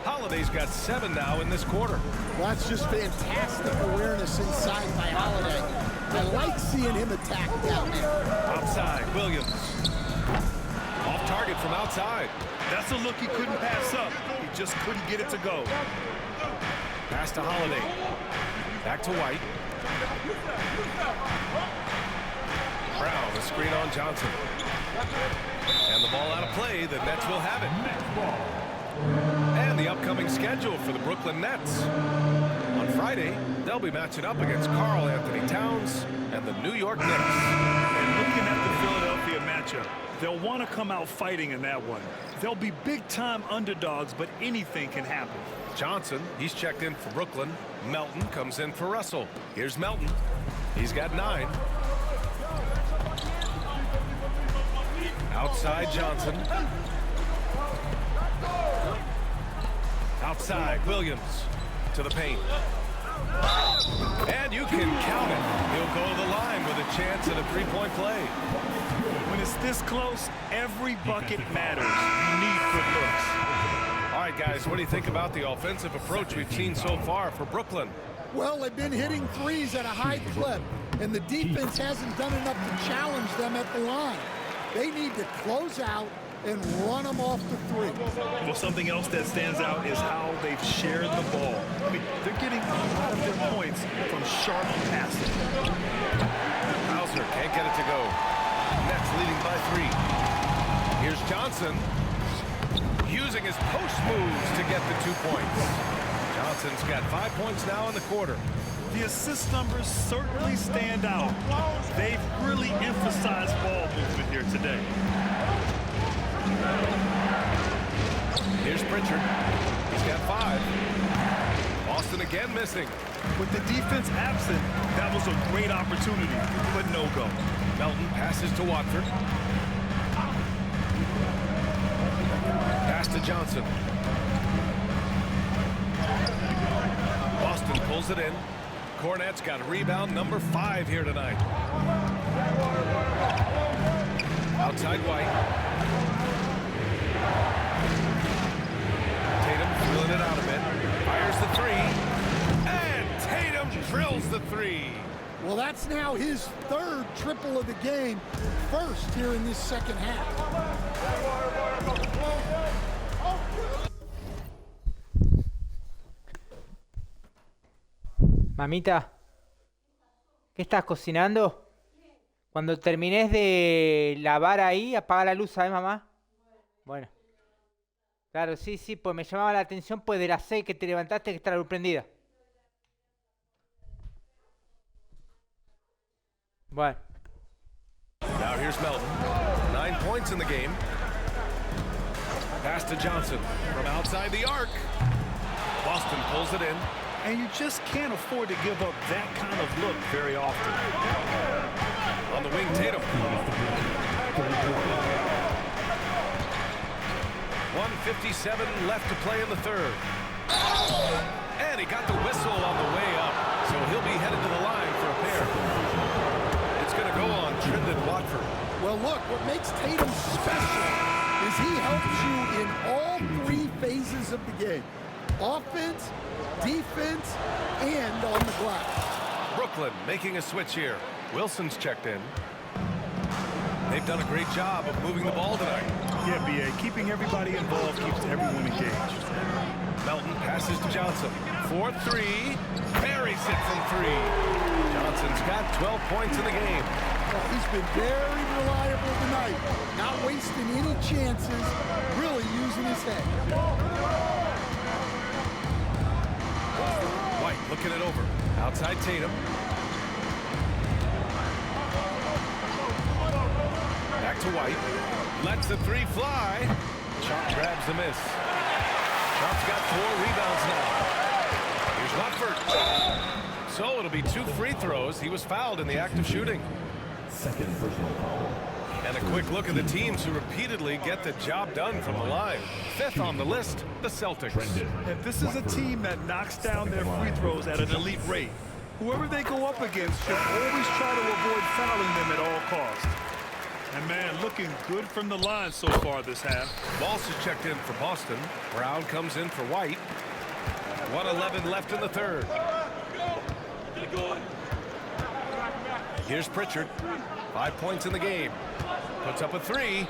Holiday's got 7 now in this quarter. Well, that's just fantastic awareness inside by Holiday. I like seeing him attack down there. Outside, Williams. Off target from outside. That's a look he couldn't pass up. He just couldn't get it to go. Pass to Holiday. Back to White. Brown, the screen on Johnson. And the ball out of play. The Nets will have it. And the upcoming schedule for the Brooklyn Nets. On Friday, they'll be matching up against Karl Anthony Towns and the New York Knicks. And looking at the Philadelphia matchup, they'll want to come out fighting in that one. They'll be big-time underdogs, but anything can happen. Johnson, he's checked in for Brooklyn. Melton comes in for Russell. Here's Melton. He's got 9. Outside Johnson. Outside Williams to the paint. And you can count it. He'll go to the line with a chance at a 3-point play. When it's this close, every bucket matters. You need good looks. All right, guys, what do you think about the offensive approach we've seen so far for Brooklyn? Well, they've been hitting threes at a high clip, and the defense hasn't done enough to challenge them at the line. They need to close out and run them off the three. Well, something else that stands out is how they've shared the ball. I mean, they're getting a lot of their points from sharp passing. Hauser can't get it to go. Nets leading by 3. Here's Johnson using his post moves to get the 2 points. Johnson's got 5 points now in the quarter. The assist numbers certainly stand out. They've really emphasized ball movement here today. Here's Pritchard. He's got 5. Boston again missing. With the defense absent, that was a great opportunity, but no go. Melton passes to Watford. Pass to Johnson. Boston pulls it in. Cornette's got a rebound number 5 here tonight. Outside White. Tatum drilling it out a bit. Fires the 3. And Tatum drills the 3. Well, that's now his 3rd triple of the game. First here in this second half. Mamita, ¿qué estás cocinando? Cuando termines de lavar ahí, apaga la luz, ¿sabes, mamá? Bueno. Claro, sí, pues me llamaba la atención pues de las 6 que te levantaste que está la luz prendida. Bueno. Now here's Melton. 9 points in the game. Pass to Johnson from outside the arc. Boston pulls it in. And you just can't afford to give up that kind of look very often. On the wing, Tatum. 1:57 left to play in the 3rd. And he got the whistle on the way up, so he'll be headed to the line for a pair. It's going to go on Trendon Watford. Well, look, what makes Tatum special is he helps you in all 3 phases of the game. Offense, defense, and on the glass. Brooklyn making a switch here. Wilson's checked in. They've done a great job of moving the ball tonight. Yeah, B.A., keeping everybody involved keeps everyone engaged. Melton passes to Johnson. 4-3. Buries it from 3. Johnson's got 12 points in the game. Well, he's been very reliable tonight. Not wasting any chances. Really using his head. White looking it over. Outside Tatum. Back to White. Lets the 3 fly. Chomp grabs the miss. Chomp's got 4 rebounds now. Here's Watford. So it'll be 2 free throws. He was fouled in the act of shooting. Second personal foul. And a quick look at the teams who repeatedly get the job done from the line. Fifth on the list, the Celtics. And this is a team that knocks down their free throws at an elite rate. Whoever they go up against should always try to avoid fouling them at all costs. And man, looking good from the line so far this half. Walsh is checked in for Boston. Brown comes in for White. 1:11 left in the third. Here's Pritchard. 5 points in the game. Puts up a three.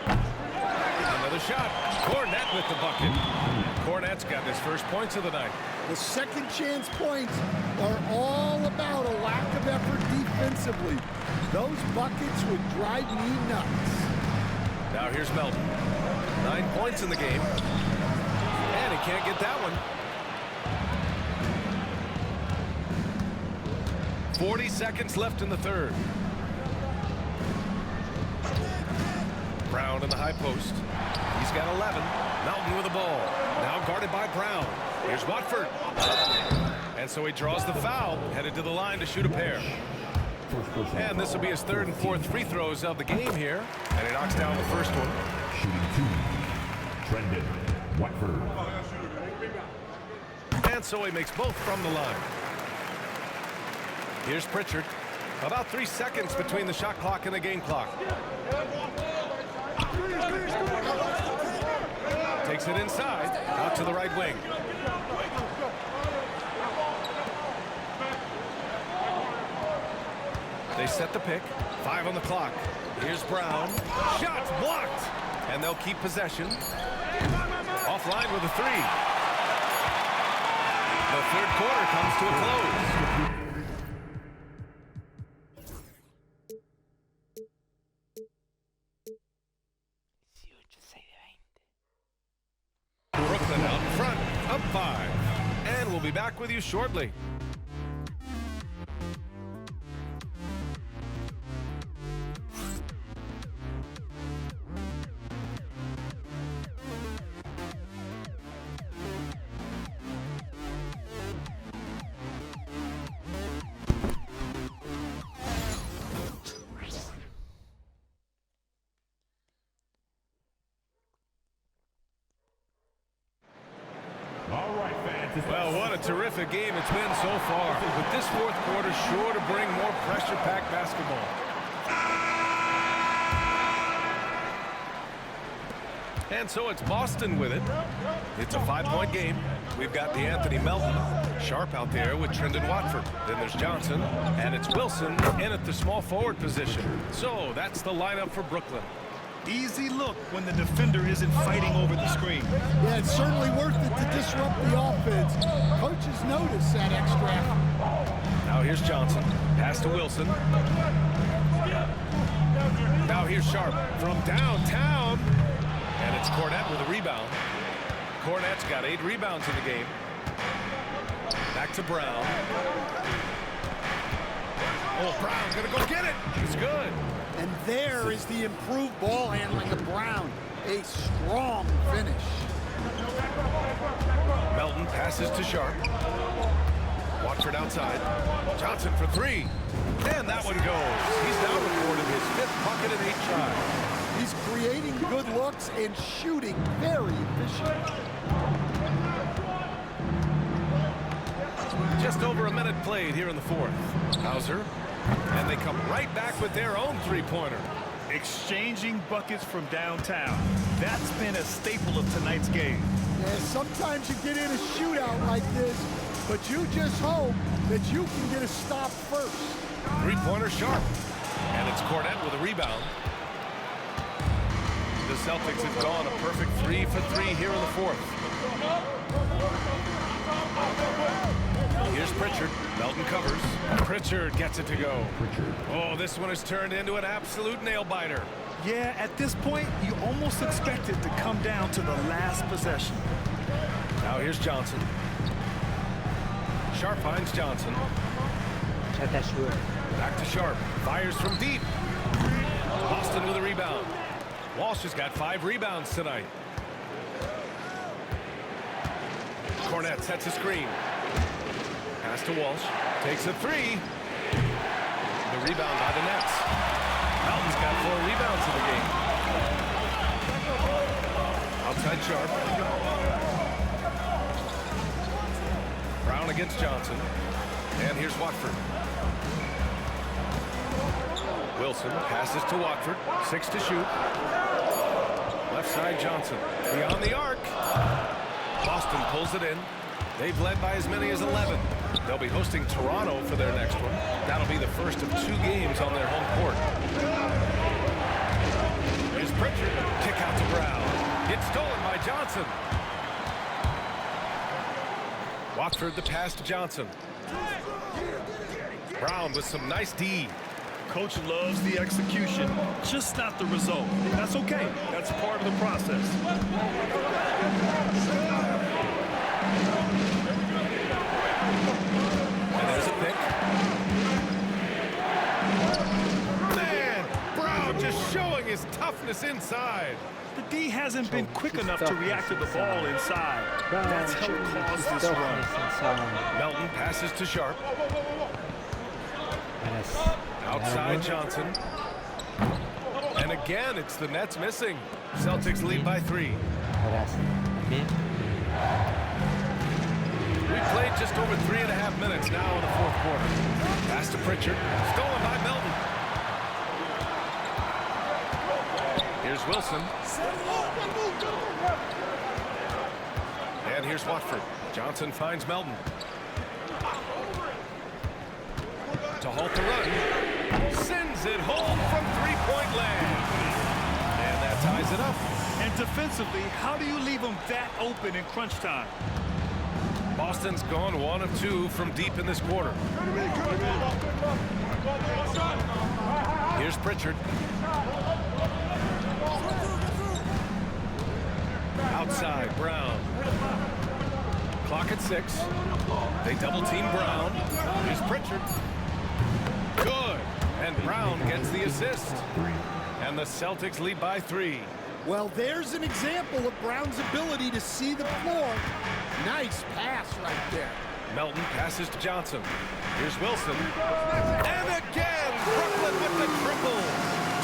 Another shot. Cornette with the bucket. Cornette's got his first points of the night. The second chance points are all about a lack of effort defensively. Those buckets would drive me nuts. Now here's Melton. 9 points in the game. And he can't get that one. 40 seconds left in the third. Brown in the high post. He's got 11. Melton with the ball. Now guarded by Brown. Here's Watford. And so he draws the foul, headed to the line to shoot a pair. And this will be his third and fourth free throws of the game here. And he knocks down the first one. Shooting 2. Trendon Watford. And so he makes both from the line. Here's Pritchard. About 3 seconds between the shot clock and the game clock. Takes it inside, out to the right wing. They set the pick. 5 on the clock. Here's Brown. Shots blocked. And they'll keep possession. Offline with a three. The third quarter comes to a close. Brooklyn out in front, up 5. And we'll be back with you shortly. Well, what a terrific game it's been so far. But this fourth quarter sure to bring more pressure-packed basketball. And so it's Boston with it. It's a 5-point game. We've got the Anthony Melton. Sharp out there with Trendon Watford. Then there's Johnson. And it's Wilson in at the small forward position. So that's the lineup for Brooklyn. Easy look when the defender isn't fighting over the screen. Yeah, it's certainly worth it to disrupt the offense. Coaches notice that extra effort. Now here's Johnson. Pass to Wilson. Now here's Sharp from downtown. And it's Cornette with a rebound. Cornette's got 8 rebounds in the game. Back to Brown. Oh, Brown gonna go get it. He's good. And there is the improved ball handling of Brown. A strong finish. Melton passes to Sharp. Watford outside. Johnson for 3. And that one goes. He's now recorded his 5th bucket in 8 tries. He's creating good looks and shooting very efficient. Just over a minute played here in the fourth. Hauser. And they come right back with their own three-pointer. Exchanging buckets from downtown. That's been a staple of tonight's game. Yeah, sometimes you get in a shootout like this, but you just hope that you can get a stop first. Three-pointer Sharp. And it's Cornette with a rebound. The Celtics have gone a perfect 3 for 3 here in the fourth. Here's Pritchard. Melton covers. Pritchard gets it to go. Oh, this one has turned into an absolute nail-biter. Yeah, at this point, you almost expect it to come down to the last possession. Now here's Johnson. Sharp finds Johnson. Back to Sharp. Fires from deep. Boston with a rebound. Walsh has got 5 rebounds tonight. Cornette sets a screen. Pass to Walsh. Takes a 3. The rebound by the Nets. Melton's got 4 rebounds Sharp. Brown against Johnson. And here's Watford. Wilson passes to Watford. 6 to shoot. Left side Johnson. Beyond the arc. Boston pulls it in. They've led by as many as 11. They'll be hosting Toronto for their next one. That'll be the first of 2 games on their home court. Here's Pritchard. Kick out to Brown. It's stolen by Johnson. Watford the pass to Johnson. Brown with some nice D. Coach loves the execution, just not the result. That's okay. That's part of the process. And there's a pick. Man, Brown just showing his toughness inside. The D hasn't been quick enough to react to the ball inside. That's helped cause this run. Melton passes to Sharp. Outside Johnson. And again, it's the Nets missing. Celtics lead by 3. We've played just over 3.5 minutes now in the 4th quarter. Pass to Pritchard. Stolen by Melton. Here's Wilson. And here's Watford. Johnson finds Melton. To halt the run. Sends it home from 3-point land. And that ties it up. And defensively, how do you leave them that open in crunch time? Boston's gone 1 of 2 from deep in this quarter. Here's Pritchard. Outside, Brown. Clock at 6. They double team Brown. Here's Pritchard. Good. And Brown gets the assist. And the Celtics lead by 3. Well, there's an example of Brown's ability to see the floor. Nice pass right there. Melton passes to Johnson. Here's Wilson. And again, Brooklyn with the triple.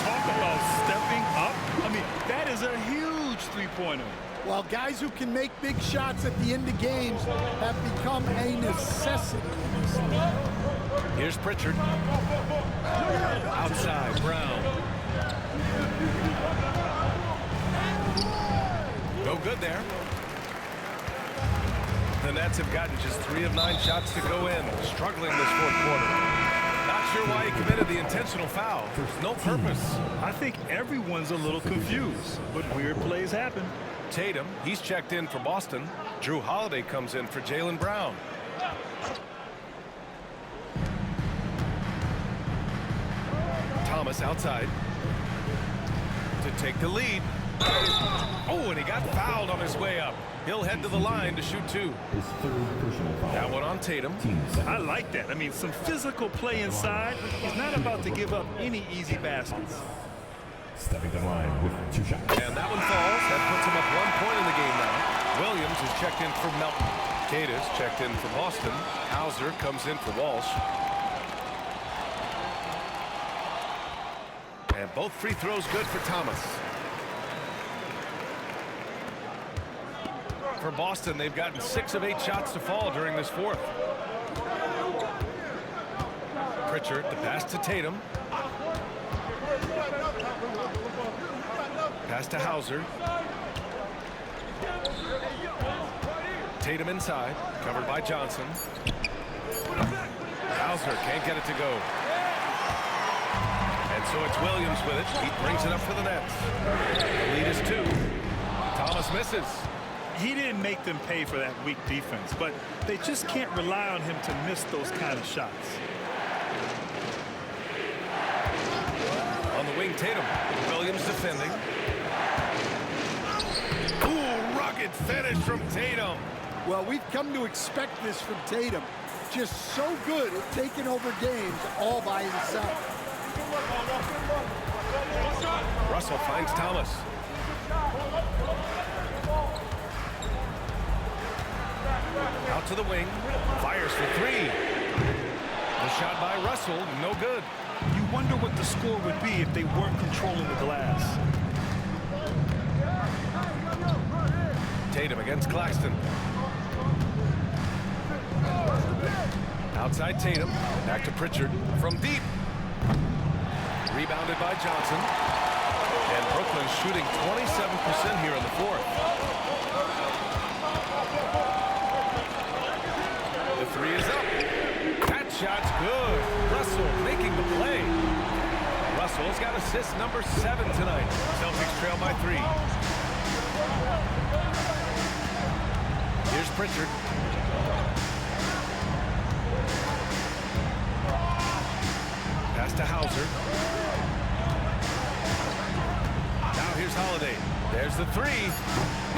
Talk about stepping up. I mean, that is a huge three-pointer. Well, guys who can make big shots at the end of games have become a necessity in this league. Here's Pritchard. Outside, Brown. No good there. The Nets have gotten just 3 of 9 shots to go in, struggling this 4th quarter. Not sure why he committed the intentional foul. No purpose. I think everyone's a little confused, but weird plays happen. Tatum, he's checked in for Boston. Drew Holiday comes in for Jaylen Brown. Thomas outside to take the lead. Oh, and he got fouled on his way up. He'll head to the line to shoot 2. That one on Tatum. I like that. I mean, some physical play inside. He's not about to give up any easy baskets. Stepping to the line with 2 shots. And that one falls. That puts him up 1 point in the game now. Williams is checked in for Melton. Gatis checked in for Boston. Hauser comes in for Walsh. And both free throws good for Thomas. For Boston, they've gotten 6 of 8 shots to fall during this 4th. Pritchard, the pass to Tatum. Pass to Hauser. Tatum inside, covered by Johnson. Hauser can't get it to go. And so it's Williams with it. He brings it up for the Nets. The lead is 2. Thomas misses. He didn't make them pay for that weak defense, but they just can't rely on him to miss those kind of shots. On the wing, Tatum. Williams defending. Ooh, rugged finish from Tatum. Well, we've come to expect this from Tatum. Just so good at taking over games all by himself. Russell finds Thomas. Out to the wing. Fires for 3. The shot by Russell, no good. You wonder what the score would be if they weren't controlling the glass. Tatum against Claxton. Outside Tatum. Back to Pritchard from deep. Rebounded by Johnson. And Brooklyn shooting 27% here in the fourth. The three is up. That shot's good. Russell making the play. Russell's got assist number 7 tonight. Celtics trail by 3. Here's Pritchard. Pass to Hauser. Now here's Holiday. There's the 3.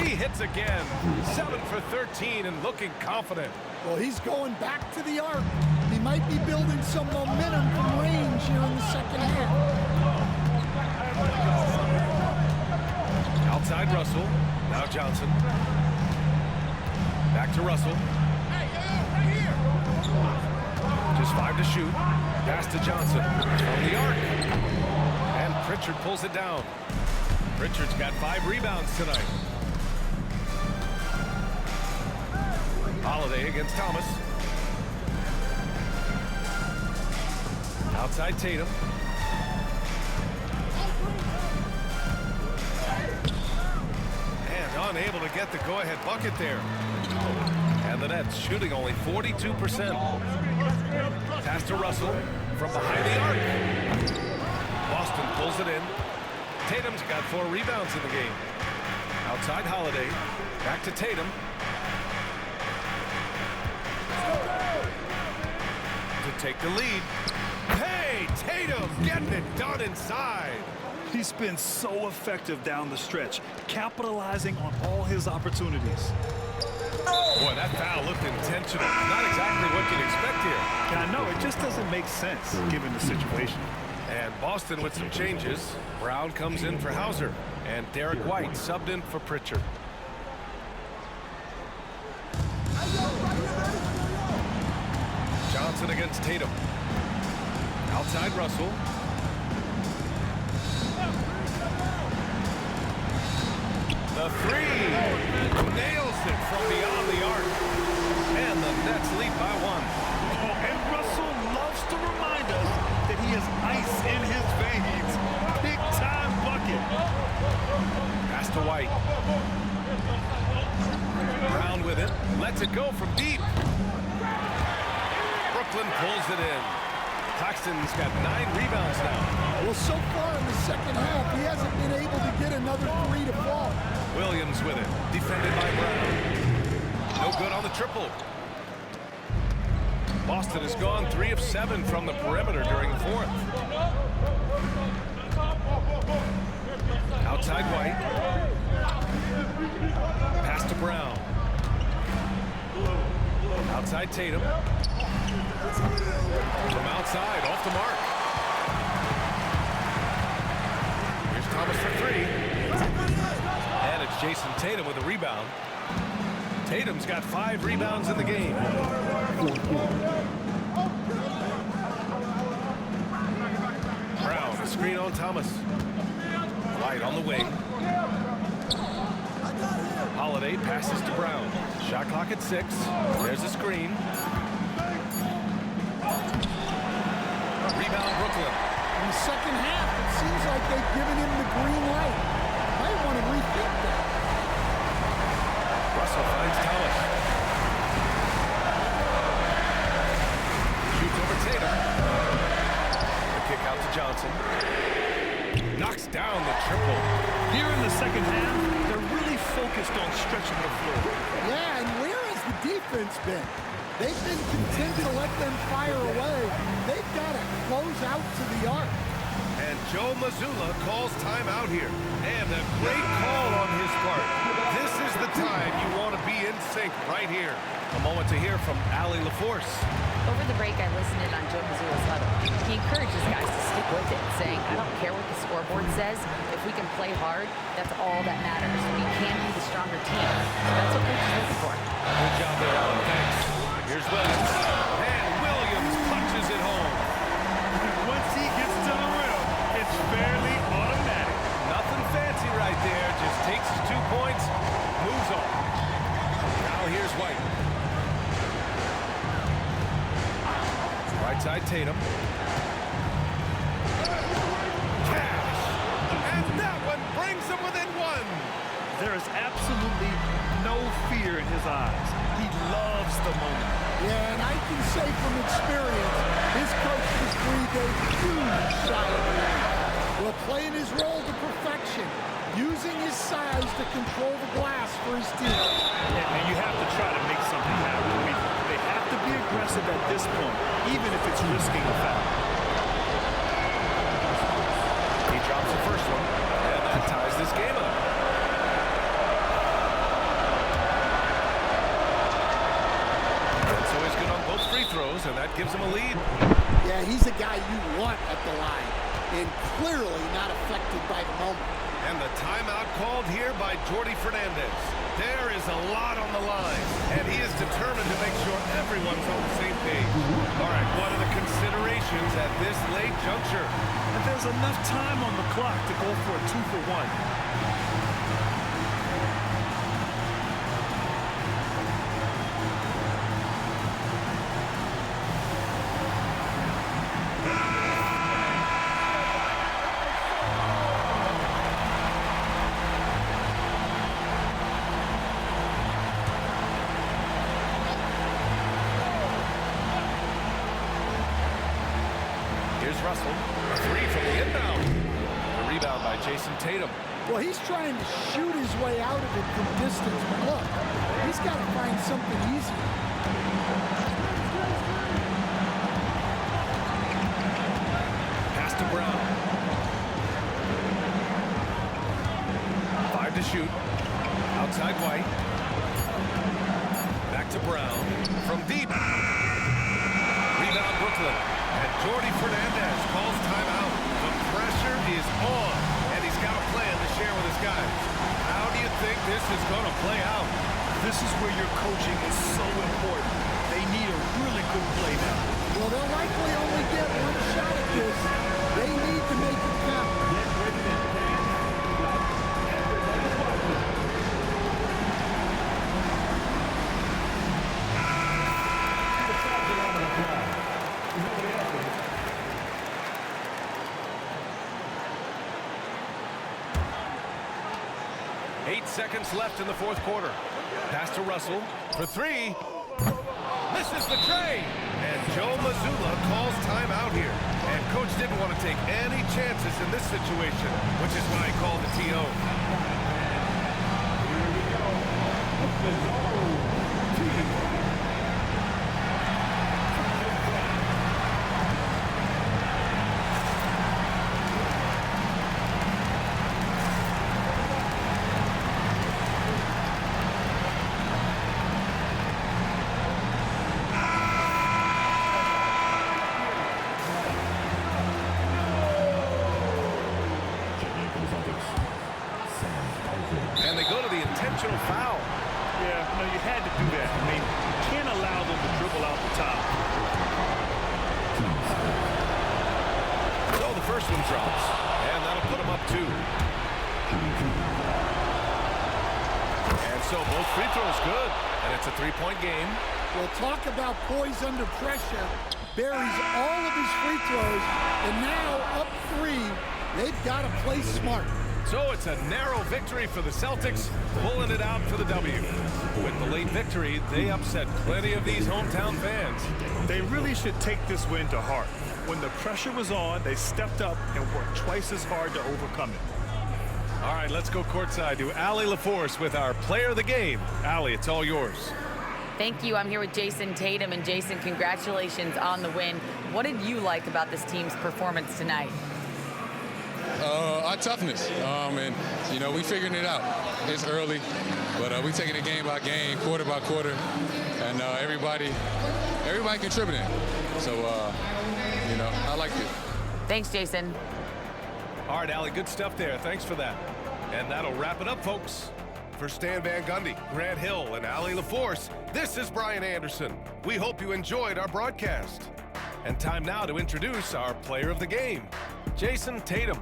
He hits again. 7 for 13 and looking confident. Well, he's going back to the arc. He might be building some momentum from range here in the second half. Outside Russell. Now Johnson. Back to Russell. Just 5 to shoot. Pass to Johnson. From the arc. And Pritchard pulls it down. Pritchard's got 5 rebounds tonight. Holiday against Thomas. Outside Tatum. And unable to get the go-ahead bucket there. And the Nets shooting only 42%. Pass to Russell from behind the arc. Boston pulls it in. Tatum's got 4 rebounds in the game. Outside Holiday. Back to Tatum. To take the lead. Hey, Tatum getting it done inside. He's been so effective down the stretch, capitalizing on all his opportunities. Boy, that foul looked intentional. Not exactly what you'd expect here. I know, it just doesn't make sense given the situation. And Boston with some changes. Brown comes in for Hauser. And Derek White subbed in for Pritchard. Johnson against Tatum. Outside Russell. The 3. Nails it from beyond the arc. And the Nets lead by 1. Oh, and Russell loves to remind us that he has ice in his veins. Big time bucket. Pass to White. Brown with it. Lets it go from deep. Brooklyn pulls it in. Claxton's got 9 rebounds now. Well, so far in the second half, he hasn't been able to get another 3 to fall. Williams with it. Defended by Brown. No good on the triple. Boston has gone 3 of 7 from the perimeter during the fourth. Outside White. Pass to Brown. Outside Tatum. From outside, off the mark. Here's Thomas for 3. And it's Jason Tatum with a rebound. Tatum's got 5 rebounds in the game. Brown, a screen on Thomas. White on the wing. Holiday passes to Brown. Shot clock at 6. There's a screen. Rebound Brooklyn. In the second half, it seems like they've given him the green light. Might want to rethink that. Russell finds Thomas. Shoots over Tatum. The kick out to Johnson. Knocks down the triple. Here in the second half, they're really focused on stretching the floor. Yeah, and where has the defense been? They've been content to let them fire away. They've got to close out to the arc. And Joe Mazzulla calls timeout here. And a great call on his part. This is the time you want to be in sync right here. A moment to hear from Allie LaForce. Over the break, I listened in on Joe Mazzulla's huddle. He encourages guys to stick with it, saying, I don't care what the scoreboard says. If we can play hard, that's all that matters. We can be the stronger team. That's what coach is looking for. Good job there, Alan. Thanks. Here's Williams. And Williams punches it home. Once he gets to the rim, it's fairly automatic. Nothing fancy right there. Just takes his 2 points, moves on. Tatum. Cash. And that one brings him within one. There is absolutely no fear in his eyes. He loves the moment. Yeah, and I can say from experience, his coach this week gave a huge shot at him. Well, playing his role to perfection, using his size to control the glass for his team. And you have to try to make something happen. I mean, they have to be aggressive at this point, even if it's risking a foul. He drops the first one, and that ties this game up. And so he's good on both free throws, and that gives him a lead. Yeah, he's a guy you want at the line, and clearly not affected by the moment. And the timeout called here by Jordi Fernandez. There is a lot on the line, and he is determined to make sure everyone's on the same page. All right, what are the considerations at this late juncture? And there's enough time on the clock to go for a 2-for-1. Here's Russell, a three from the inbound. The rebound by Jason Tatum. Well, he's trying to shoot his way out of it from distance, but look, he's got to find something easier. Pass to Brown. 5 to shoot. Outside White. Back to Brown. From deep. Rebound Brooklyn. And Jordi Fernandez calls timeout. The pressure is on, and he's got a plan to share with his guys. How do you think this is going to play out? This is where your coaching is so important. They need a really good play now. Well, they'll likely only get one shot at this. They need to make it count. Seconds left in the fourth quarter. Pass to Russell for three. Misses the tray. And Joe Mazzulla calls timeout here. And coach didn't want to take any chances in this situation, which is why he called the TO. Foul. Yeah, no, you had to do that. I mean, you can't allow them to dribble out the top. So the first one drops, and that'll put them up 2. And so both free throws good, and it's a 3-point game. Well, talk about poise under pressure. Buries all of his free throws, and now up 3. They've got to play smart. So it's a narrow victory for the Celtics, pulling it out for the W. With the late victory, they upset plenty of these hometown fans. They really should take this win to heart. When the pressure was on, they stepped up and worked twice as hard to overcome it. All right, let's go courtside to Allie LaForce with our player of the game. Allie, it's all yours. Thank you. I'm here with Jason Tatum. And Jason, congratulations on the win. What did you like about this team's performance tonight? Our toughness, and you know, we figuring it out. It's early, but we taking it game by game, quarter by quarter, and everybody contributing. So, you know, I like it. Thanks, Jason. All right, Allie, good stuff there. Thanks for that. And that'll wrap it up, folks. For Stan Van Gundy, Grant Hill, and Allie LaForce, this is Brian Anderson. We hope you enjoyed our broadcast. And time now to introduce our player of the game, Jason Tatum.